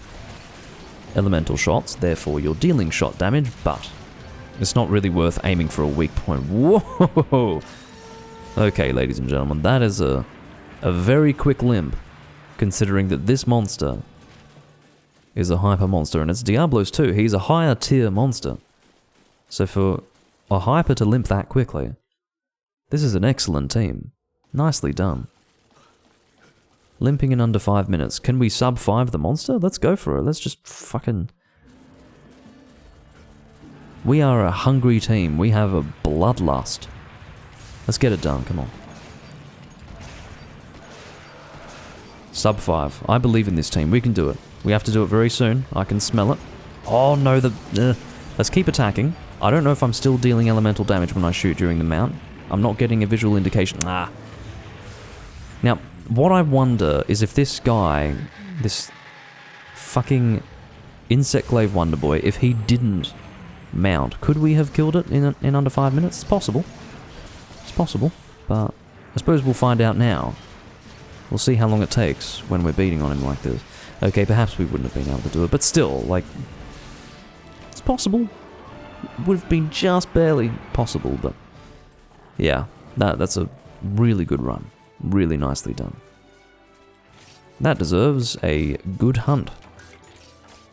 [SPEAKER 1] elemental shots, therefore you're dealing shot damage, but it's not really worth aiming for a weak point. Whoa! Okay, ladies and gentlemen, that is a very quick limp, considering that this monster is a hyper monster, and it's Diablo's too. He's a higher tier monster. So for a hyper to limp that quickly, this is an excellent team. Nicely done. Limping in under 5 minutes. Can we sub 5 the monster? Let's go for it. Let's just fucking... We are a hungry team. We have a bloodlust. Let's get it done. Come on. Sub 5. I believe in this team. We can do it. We have to do it very soon. I can smell it. Oh no, let's keep attacking. I don't know if I'm still dealing elemental damage when I shoot during the mount. I'm not getting a visual indication. Ah. Now, what I wonder is if this guy, this fucking Insect Glaive Wonderboy, if he didn't mount, could we have killed it in under 5 minutes? It's possible. It's possible, but I suppose we'll find out now. We'll see how long it takes when we're beating on him like this. Okay, perhaps we wouldn't have been able to do it, but still, like, it's possible. Would have been just barely possible, but yeah, that's a really good run. Really nicely done. That deserves a good hunt.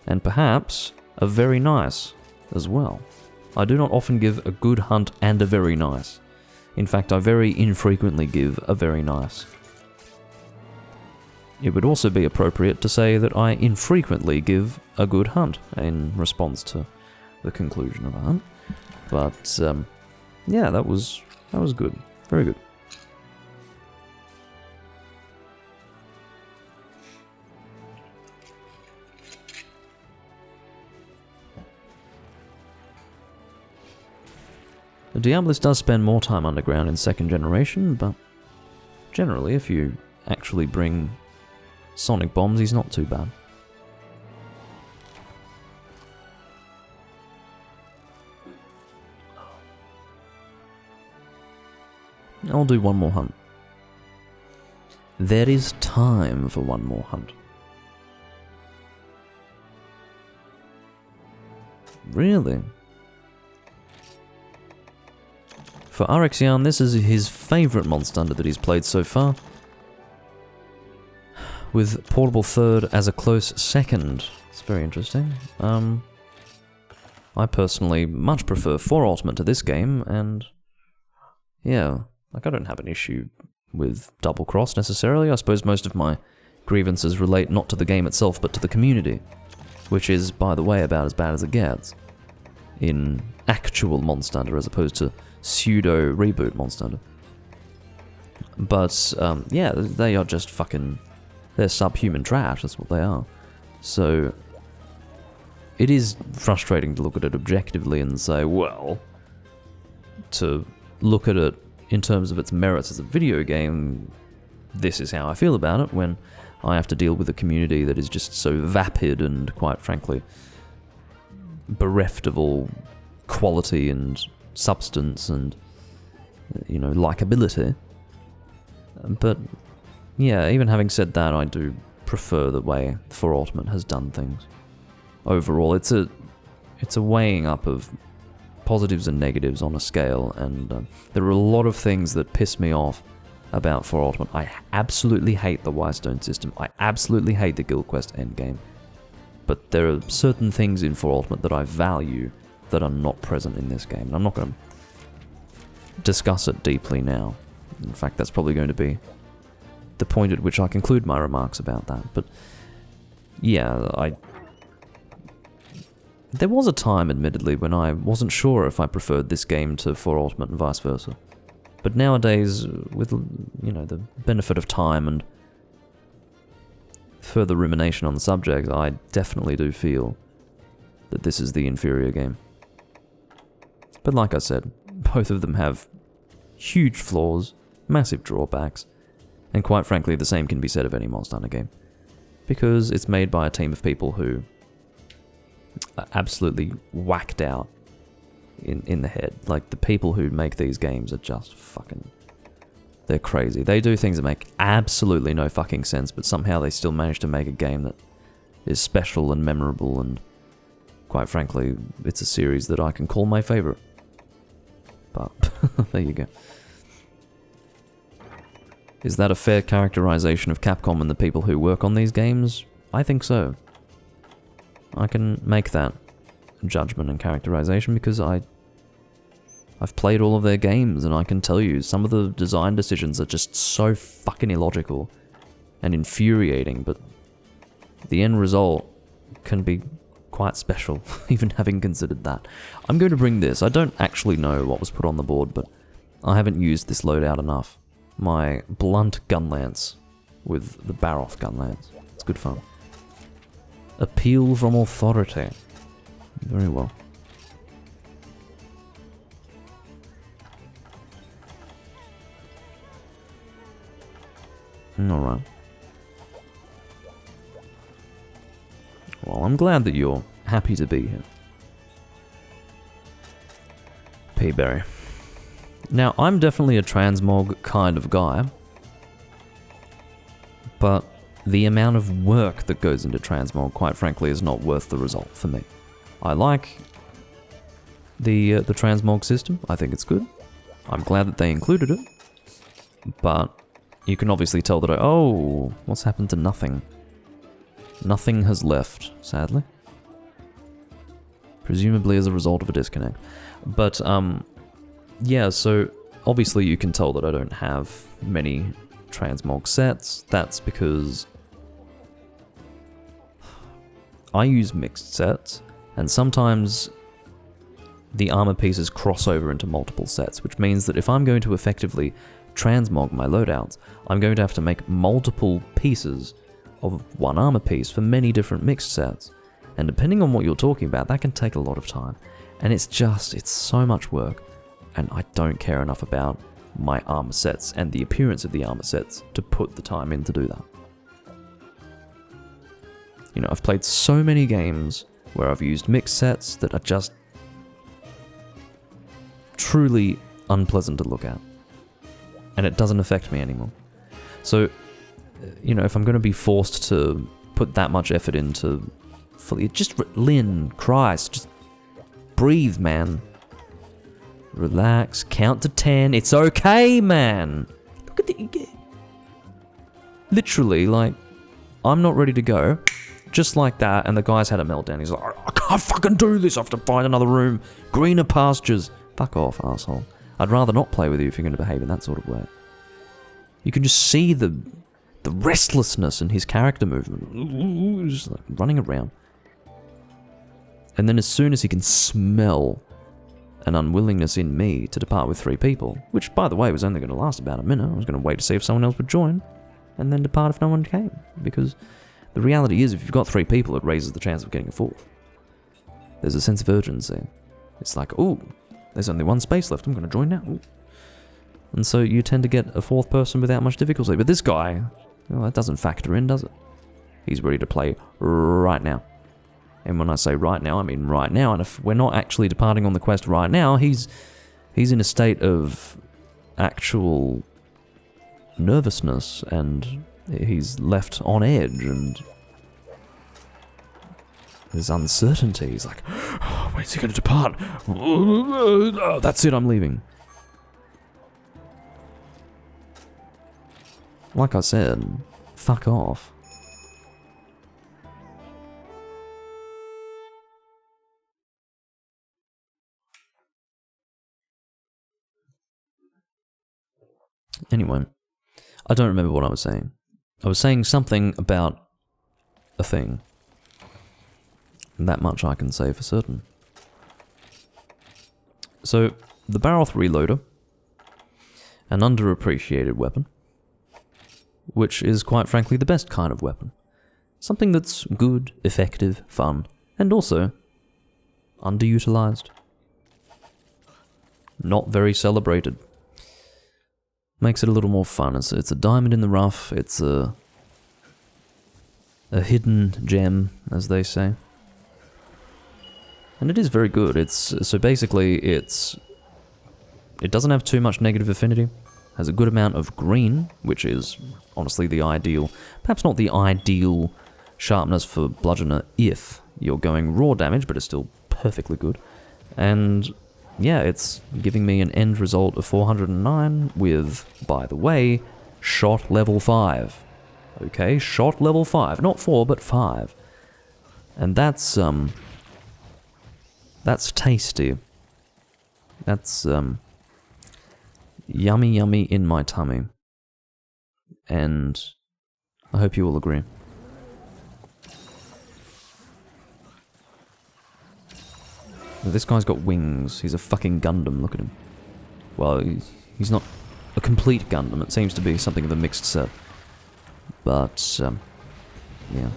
[SPEAKER 1] And perhaps a very nice as well. I do not often give a good hunt and a very nice. In fact, I very infrequently give a very nice. It would also be appropriate to say that I infrequently give a good hunt in response to the conclusion of that. But yeah, that was good, very good. The Diablos does spend more time underground in second generation, but generally, if you actually bring sonic bombs, he's not too bad. I'll do one more hunt. There is time for one more hunt. Really? For Arexian, this is his favourite monster hunter that he's played so far, with Portable Third as a close second. It's very interesting. I personally much prefer 4 Ultimate to this game, and yeah, like I don't have an issue with Double Cross necessarily. I suppose most of my grievances relate not to the game itself, but to the community, which is, by the way, about as bad as it gets in actual Monster Hunter as opposed to pseudo reboot Monster Hunter. But yeah, they are just fucking, they're subhuman trash, that's what they are. So it is frustrating to look at it objectively and say, well, to look at it in terms of its merits as a video game, this is how I feel about it, when I have to deal with a community that is just so vapid and, quite frankly, bereft of all quality and substance and, you know, likability. But yeah, even having said that, I do prefer the way 4 Ultimate has done things. Overall, it's a weighing up of positives and negatives on a scale, and there are a lot of things that piss me off about 4 Ultimate. I absolutely hate the Wystone system. I absolutely hate the Guild Quest endgame. But there are certain things in 4 Ultimate that I value that are not present in this game. And I'm not going to discuss it deeply now. In fact, that's probably going to be the point at which I conclude my remarks about that. But yeah, there was a time, admittedly, when I wasn't sure if I preferred this game to 4 Ultimate and vice versa. But nowadays, with, you know, the benefit of time and further rumination on the subject, I definitely do feel that this is the inferior game. But like I said, both of them have huge flaws, massive drawbacks, and quite frankly, the same can be said of any Monster Hunter game. Because it's made by a team of people who are absolutely whacked out in the head. Like, the people who make these games are just fucking... they're crazy. They do things that make absolutely no fucking sense, but somehow they still manage to make a game that is special and memorable, and quite frankly, it's a series that I can call my favourite. But, there you go. Is that a fair characterization of Capcom and the people who work on these games? I think so. I can make that judgment and characterization because I've played all of their games, and I can tell you some of the design decisions are just so fucking illogical and infuriating, but the end result can be quite special, even having considered that. I'm going to bring this. I don't actually know what was put on the board, but I haven't used this loadout enough. My blunt gun lance with the Baroth gun lance. It's good fun. Appeal from authority. Very well. Alright. Well, I'm glad that you're happy to be here. Peaberry. Now, I'm definitely a transmog kind of guy, but the amount of work that goes into transmog, quite frankly, is not worth the result for me. I like the transmog system. I think it's good. I'm glad that they included it, but you can obviously tell that oh, what's happened to nothing? Nothing has left, sadly. Presumably as a result of a disconnect. But, yeah, so obviously you can tell that I don't have many transmog sets. That's because I use mixed sets, and sometimes the armor pieces cross over into multiple sets, which means that if I'm going to effectively transmog my loadouts, I'm going to have to make multiple pieces of one armor piece for many different mixed sets. And depending on what you're talking about, that can take a lot of time. And it's so much work. And I don't care enough about my armor sets and the appearance of the armor sets to put the time in to do that. You know, I've played so many games where I've used mixed sets that are just truly unpleasant to look at. And it doesn't affect me anymore. So, you know, if I'm going to be forced to put that much effort into fully, just Lynn, Christ, just breathe, man. Relax, count to 10. It's okay, man. Look at the... Literally, like, I'm not ready to go. Just like that, and the guy's had a meltdown. He's like, I can't fucking do this. I have to find another room. Greener pastures. Fuck off, asshole. I'd rather not play with you if you're going to behave in that sort of way. You can just see the restlessness in his character movement. Just like running around. And then as soon as he can smell an unwillingness in me to depart with 3 people, which, by the way, was only going to last about a minute. I was going to wait to see if someone else would join, and then depart if no one came. Because the reality is, if you've got 3 people, it raises the chance of getting a 4th. There's a sense of urgency. It's like, ooh, there's only 1 space left, I'm going to join now. Ooh. And so you tend to get a 4th person without much difficulty. But this guy, well, that doesn't factor in, does it? He's ready to play right now. And when I say right now, I mean right now. And if we're not actually departing on the quest right now, he's in a state of actual nervousness, and he's left on edge, and there's uncertainty. He's like, oh, where's he going to depart? Oh, that's it, I'm leaving. Like I said, fuck off. Anyway, I don't remember what I was saying. I was saying something about a thing. And that much I can say for certain. So, the Baroth Reloader, an underappreciated weapon, which is quite frankly the best kind of weapon. Something that's good, effective, fun, and also underutilized. Not very celebrated. Makes it a little more fun. It's a diamond in the rough. It's a hidden gem, as they say. And it is very good. So basically it doesn't have too much negative affinity. Has a good amount of green, which is honestly the ideal, perhaps not the ideal sharpness for bludgeoner if you're going raw damage, but it's still perfectly good. And yeah, it's giving me an end result of 409 with, by the way, shot level 5. Okay, shot level 5. Not 4, but 5. And that's tasty. That's, yummy yummy in my tummy. And I hope you all agree. This guy's got wings. He's a fucking Gundam. Look at him. Well, he's not a complete Gundam. It seems to be something of a mixed set. But, yeah.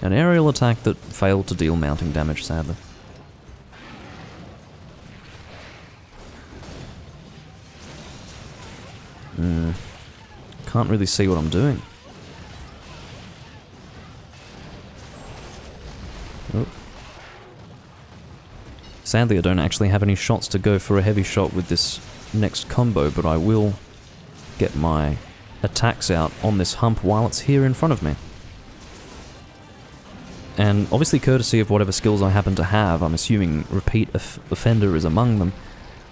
[SPEAKER 1] An aerial attack that failed to deal mounting damage, sadly. Can't really see what I'm doing. Oh. Sadly, I don't actually have any shots to go for a heavy shot with this next combo, but I will get my attacks out on this hump while it's here in front of me. And obviously, courtesy of whatever skills I happen to have, I'm assuming Repeat Offender is among them,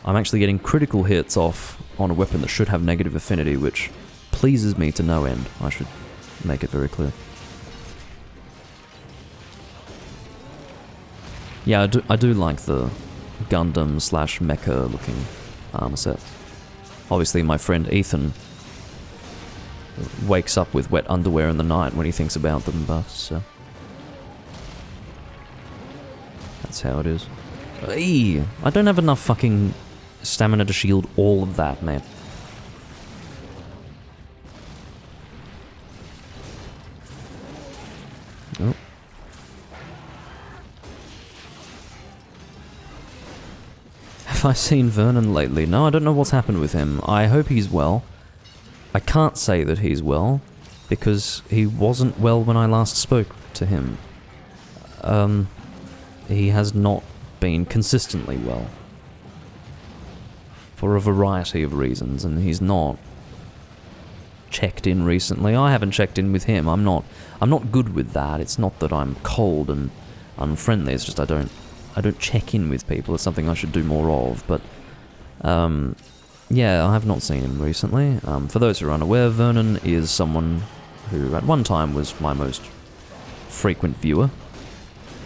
[SPEAKER 1] I'm actually getting critical hits off on a weapon that should have negative affinity, which pleases me to no end. I should make it very clear. Yeah, I do like the Gundam / mecha looking armor sets. Obviously, my friend Ethan wakes up with wet underwear in the night when he thinks about them, but That's how it is. Eee, I don't have enough fucking stamina to shield all of that, man. Oh. Have I seen Vernon lately? No, I don't know what's happened with him. I hope he's well. I can't say that he's well, because he wasn't well when I last spoke to him. He has not been consistently well. For a variety of reasons, and he's not checked in recently. I haven't checked in with him. I'm not good with that. It's not that I'm cold and unfriendly, it's just I don't check in with people. It's something I should do more of, but yeah, I have not seen him recently. For those who are unaware, Vernon is someone who at one time was my most frequent viewer.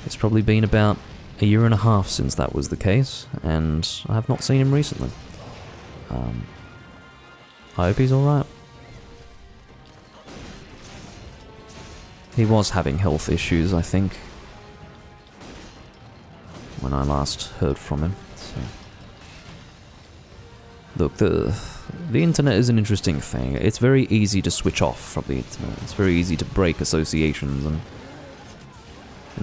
[SPEAKER 1] It's probably been about a year and a half since that was the case, and I have not seen him recently. I hope he's alright. He was having health issues, I think, when I last heard from him. So. Look, the internet is an interesting thing. It's very easy to switch off from the internet. It's very easy to break associations and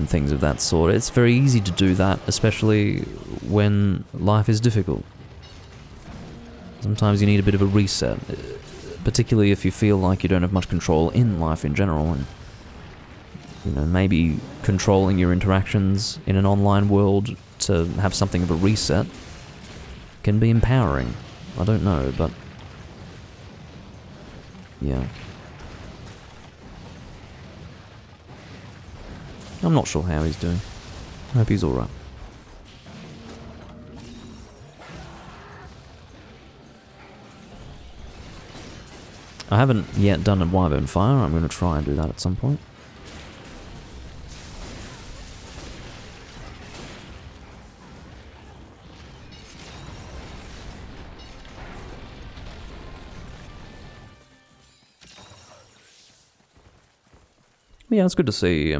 [SPEAKER 1] things of that sort. It's very easy to do that, especially when life is difficult. Sometimes you need a bit of a reset, particularly if you feel like you don't have much control in life in general, and you know, maybe controlling your interactions in an online world to have something of a reset can be empowering. I don't know, but yeah. I'm not sure how he's doing. I hope he's alright. I haven't yet done a Wyvern Fire. I'm going to try and do that at some point. Yeah, it's good to see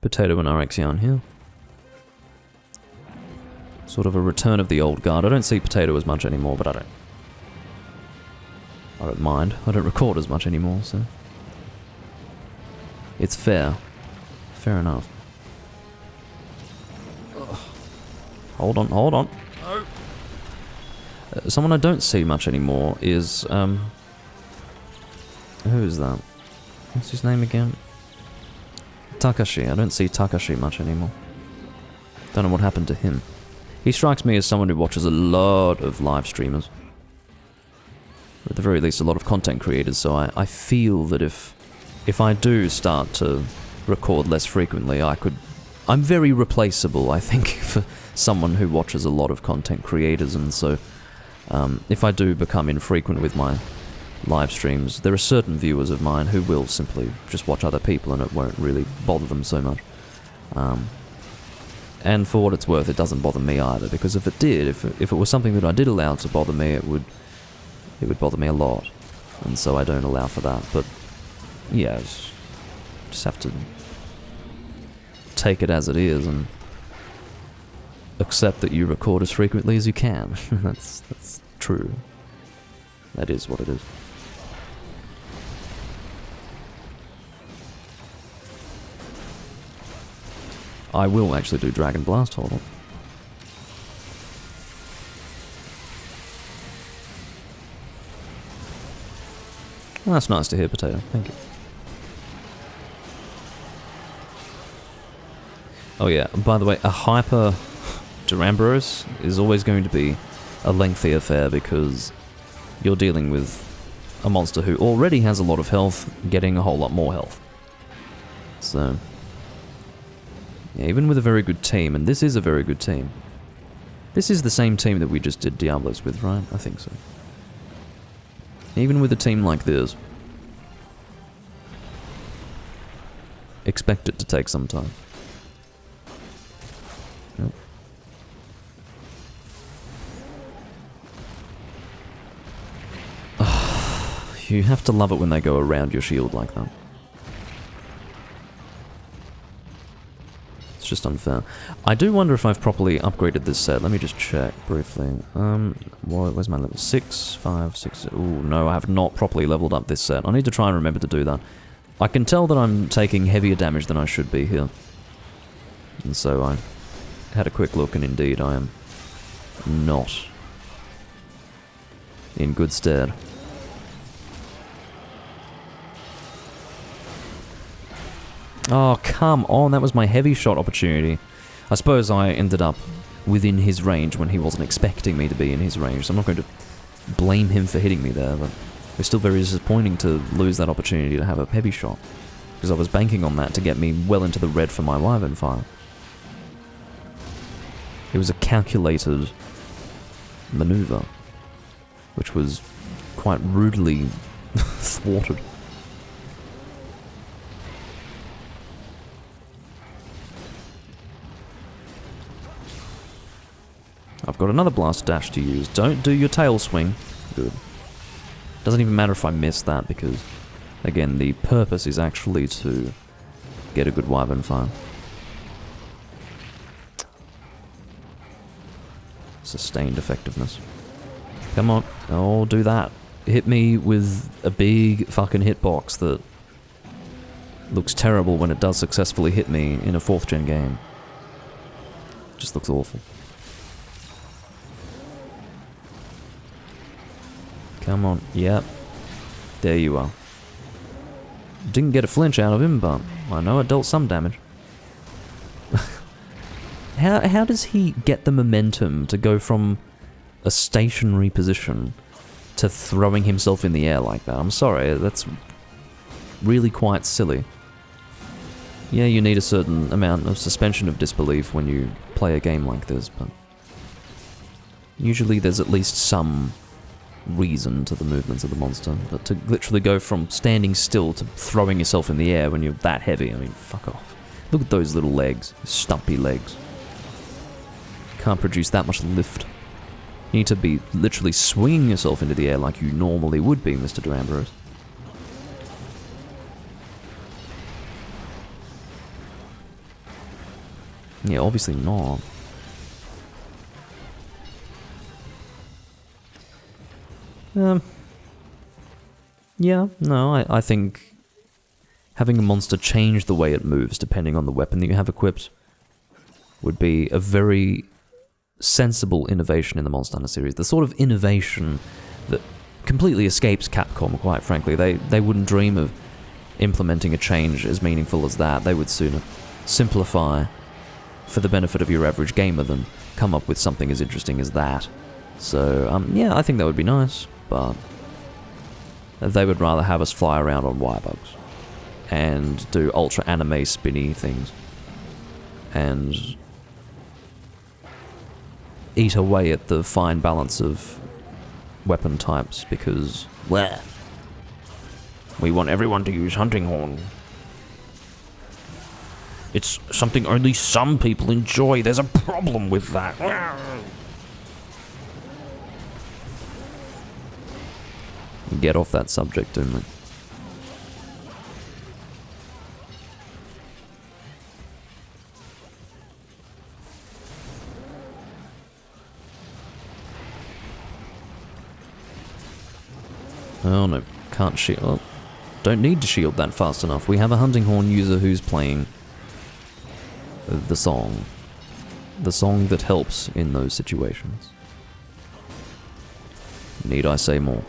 [SPEAKER 1] Potato and Arexion here. Sort of a return of the old guard. I don't see Potato as much anymore, but I don't mind. I don't record as much anymore, so it's fair. Fair enough. Ugh. Hold on. No. Someone I don't see much anymore is who is that? What's his name again? Takashi. I don't see Takashi much anymore. Don't know what happened to him. He strikes me as someone who watches a lot of live streamers. At the very least, a lot of content creators, so I feel that if I do start to record less frequently, I'm very replaceable, I think, for someone who watches a lot of content creators, and so if I do become infrequent with my live streams, there are certain viewers of mine who will simply just watch other people and it won't really bother them so much. And for what it's worth, it doesn't bother me either, because if it did, if it was something that I did allow to bother me, it would bother me a lot, and so I don't allow for that. But yeah, just have to take it as it is and accept that you record as frequently as you can. That's true. That is what it is. I will actually do Dragon Blast, hold on. Well, that's nice to hear, Potato. Thank you. Oh yeah, by the way, a Hyper Duramboros is always going to be a lengthy affair because you're dealing with a monster who already has a lot of health, getting a whole lot more health. So, yeah, even with a very good team, and this is a very good team. This is the same team that we just did Diablos with, right? I think so. Even with a team like this, expect it to take some time. Yep. You have to love it when they go around your shield like that. It's It's just unfair. I do wonder if I've properly upgraded this set. Let me just check briefly. Where's my level? 6, 5, 6... Ooh, no, I have not properly leveled up this set. I need to try and remember to do that. I can tell that I'm taking heavier damage than I should be here. And so I had a quick look, and indeed I am not in good stead. Oh, come on, that was my heavy shot opportunity. I suppose I ended up within his range when he wasn't expecting me to be in his range, so I'm not going to blame him for hitting me there, but it's still very disappointing to lose that opportunity to have a heavy shot, because I was banking on that to get me well into the red for my Wyvern fire. It was a calculated maneuver, which was quite rudely thwarted. I've got another blast dash to use. Don't do your tail swing. Good. Doesn't even matter if I miss that, because, again, the purpose is actually to get a good Wyvern fire. Sustained effectiveness. Come on. Oh, do that. Hit me with a big fucking hitbox that looks terrible when it does successfully hit me in a 4th gen game. Just looks awful. Come on. Yep. There you are. Didn't get a flinch out of him, but I know it dealt some damage. How does he get the momentum to go from a stationary position to throwing himself in the air like that? I'm sorry, that's really quite silly. Yeah, you need a certain amount of suspension of disbelief when you play a game like this, but usually there's at least some reason to the movements of the monster. But to literally go from standing still to throwing yourself in the air when you're that heavy, I mean, fuck off. Look at those little legs, stumpy legs. Can't produce that much lift. You need to be literally swinging yourself into the air like you normally would be, Mr. Duramboros. Yeah, obviously not. Yeah, no, I think having a monster change the way it moves depending on the weapon that you have equipped would be a very sensible innovation in the Monster Hunter series. The sort of innovation that completely escapes Capcom, quite frankly. They wouldn't dream of implementing a change as meaningful as that. They would sooner simplify for the benefit of your average gamer than come up with something as interesting as that. So, yeah, I think that would be nice, but they would rather have us fly around on wirebugs and do ultra anime spinny things and eat away at the fine balance of weapon types because, well, we want everyone to use hunting horn. It's something only some people enjoy. There's a problem with that. Get off that subject, Doomlink. Oh no, can't shield. Oh, don't need to shield that fast enough. We have a hunting horn user who's playing the song. The song that helps in those situations. Need I say more?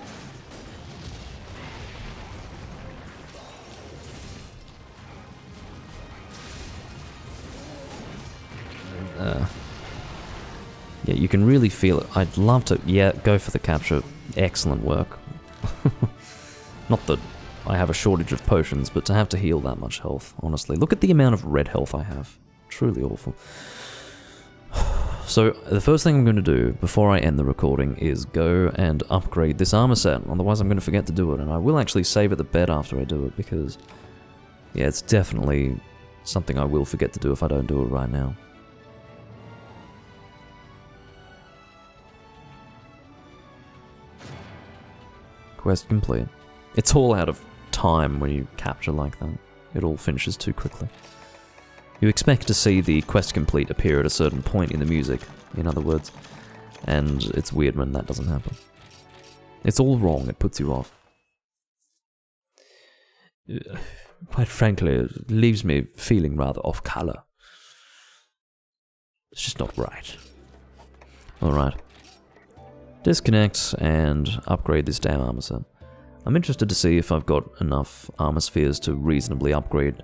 [SPEAKER 1] Yeah, you can really feel it. I'd love to, yeah, go for the capture. Excellent work. Not that I have a shortage of potions, but to have to heal that much health, honestly. Look at the amount of red health I have. Truly awful. So, the first thing I'm going to do before I end the recording is go and upgrade this armor set, otherwise I'm going to forget to do it, and I will actually save it the bed after I do it, because, yeah, it's definitely something I will forget to do if I don't do it right now. Quest complete. It's all out of time when you capture like that. It all finishes too quickly. You expect to see the quest complete appear at a certain point in the music, in other words, and it's weird when that doesn't happen. It's all wrong, it puts you off. Quite frankly, it leaves me feeling rather off colour. It's just not right. Alright. Disconnect and upgrade this damn armor set. I'm interested to see if I've got enough armor spheres to reasonably upgrade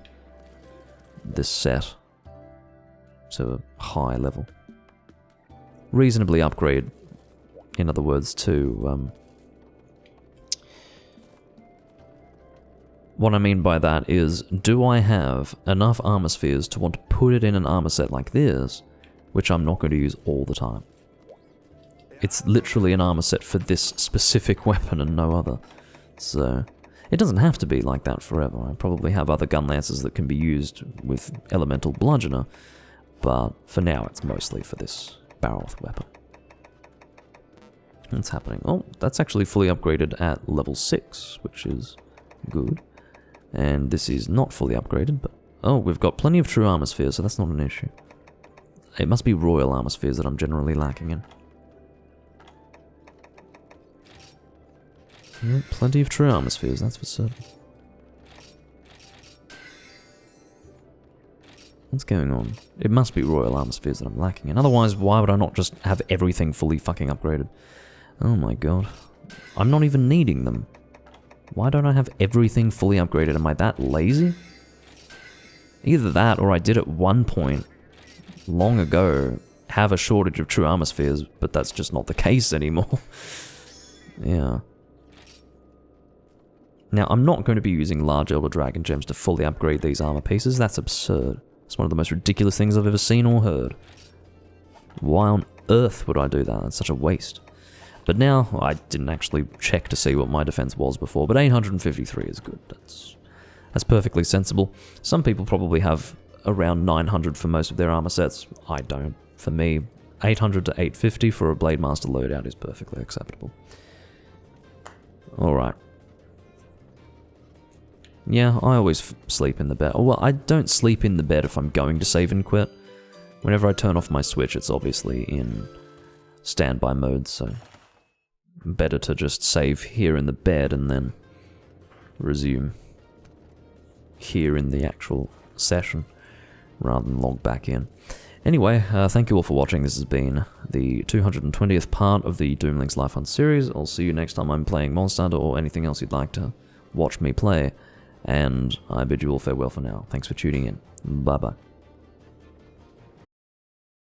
[SPEAKER 1] this set to a high level. Reasonably upgrade, in other words, to... what I mean by that is, do I have enough armor spheres to want to put it in an armor set like this, which I'm not going to use all the time? It's literally an armor set for this specific weapon and no other. So, it doesn't have to be like that forever. I probably have other gun lances that can be used with elemental bludgeoner, but for now it's mostly for this Baroth weapon. What's happening? Oh, that's actually fully upgraded at level 6, which is good. And this is not fully upgraded, but... oh, we've got plenty of true armor spheres, so that's not an issue. It must be royal armor spheres that I'm generally lacking in. Plenty of true armor spheres, that's for certain. What's going on? It must be royal armor spheres that I'm lacking in. Otherwise, why would I not just have everything fully fucking upgraded? Oh my god. I'm not even needing them. Why don't I have everything fully upgraded? Am I that lazy? Either that, or I did at one point, long ago, have a shortage of true armor spheres, but that's just not the case anymore. Yeah. Now, I'm not going to be using large Elder Dragon gems to fully upgrade these armor pieces. That's absurd. It's one of the most ridiculous things I've ever seen or heard. Why on earth would I do that? That's such a waste. But now, I didn't actually check to see what my defense was before, but 853 is good. That's perfectly sensible. Some people probably have around 900 for most of their armor sets. I don't. For me, 800 to 850 for a Blade Master loadout is perfectly acceptable. Alright. Yeah, I always sleep in the bed. Oh, well, I don't sleep in the bed if I'm going to save and quit. Whenever I turn off my Switch, it's obviously in standby mode, so... better to just save here in the bed and then resume here in the actual session rather than log back in. Anyway, thank you all for watching. This has been the 220th part of the Doomlink's Life Hunt series. I'll see you next time I'm playing Monster Hunter or anything else you'd like to watch me play. And I bid you all farewell for now. Thanks for tuning in. Bye bye.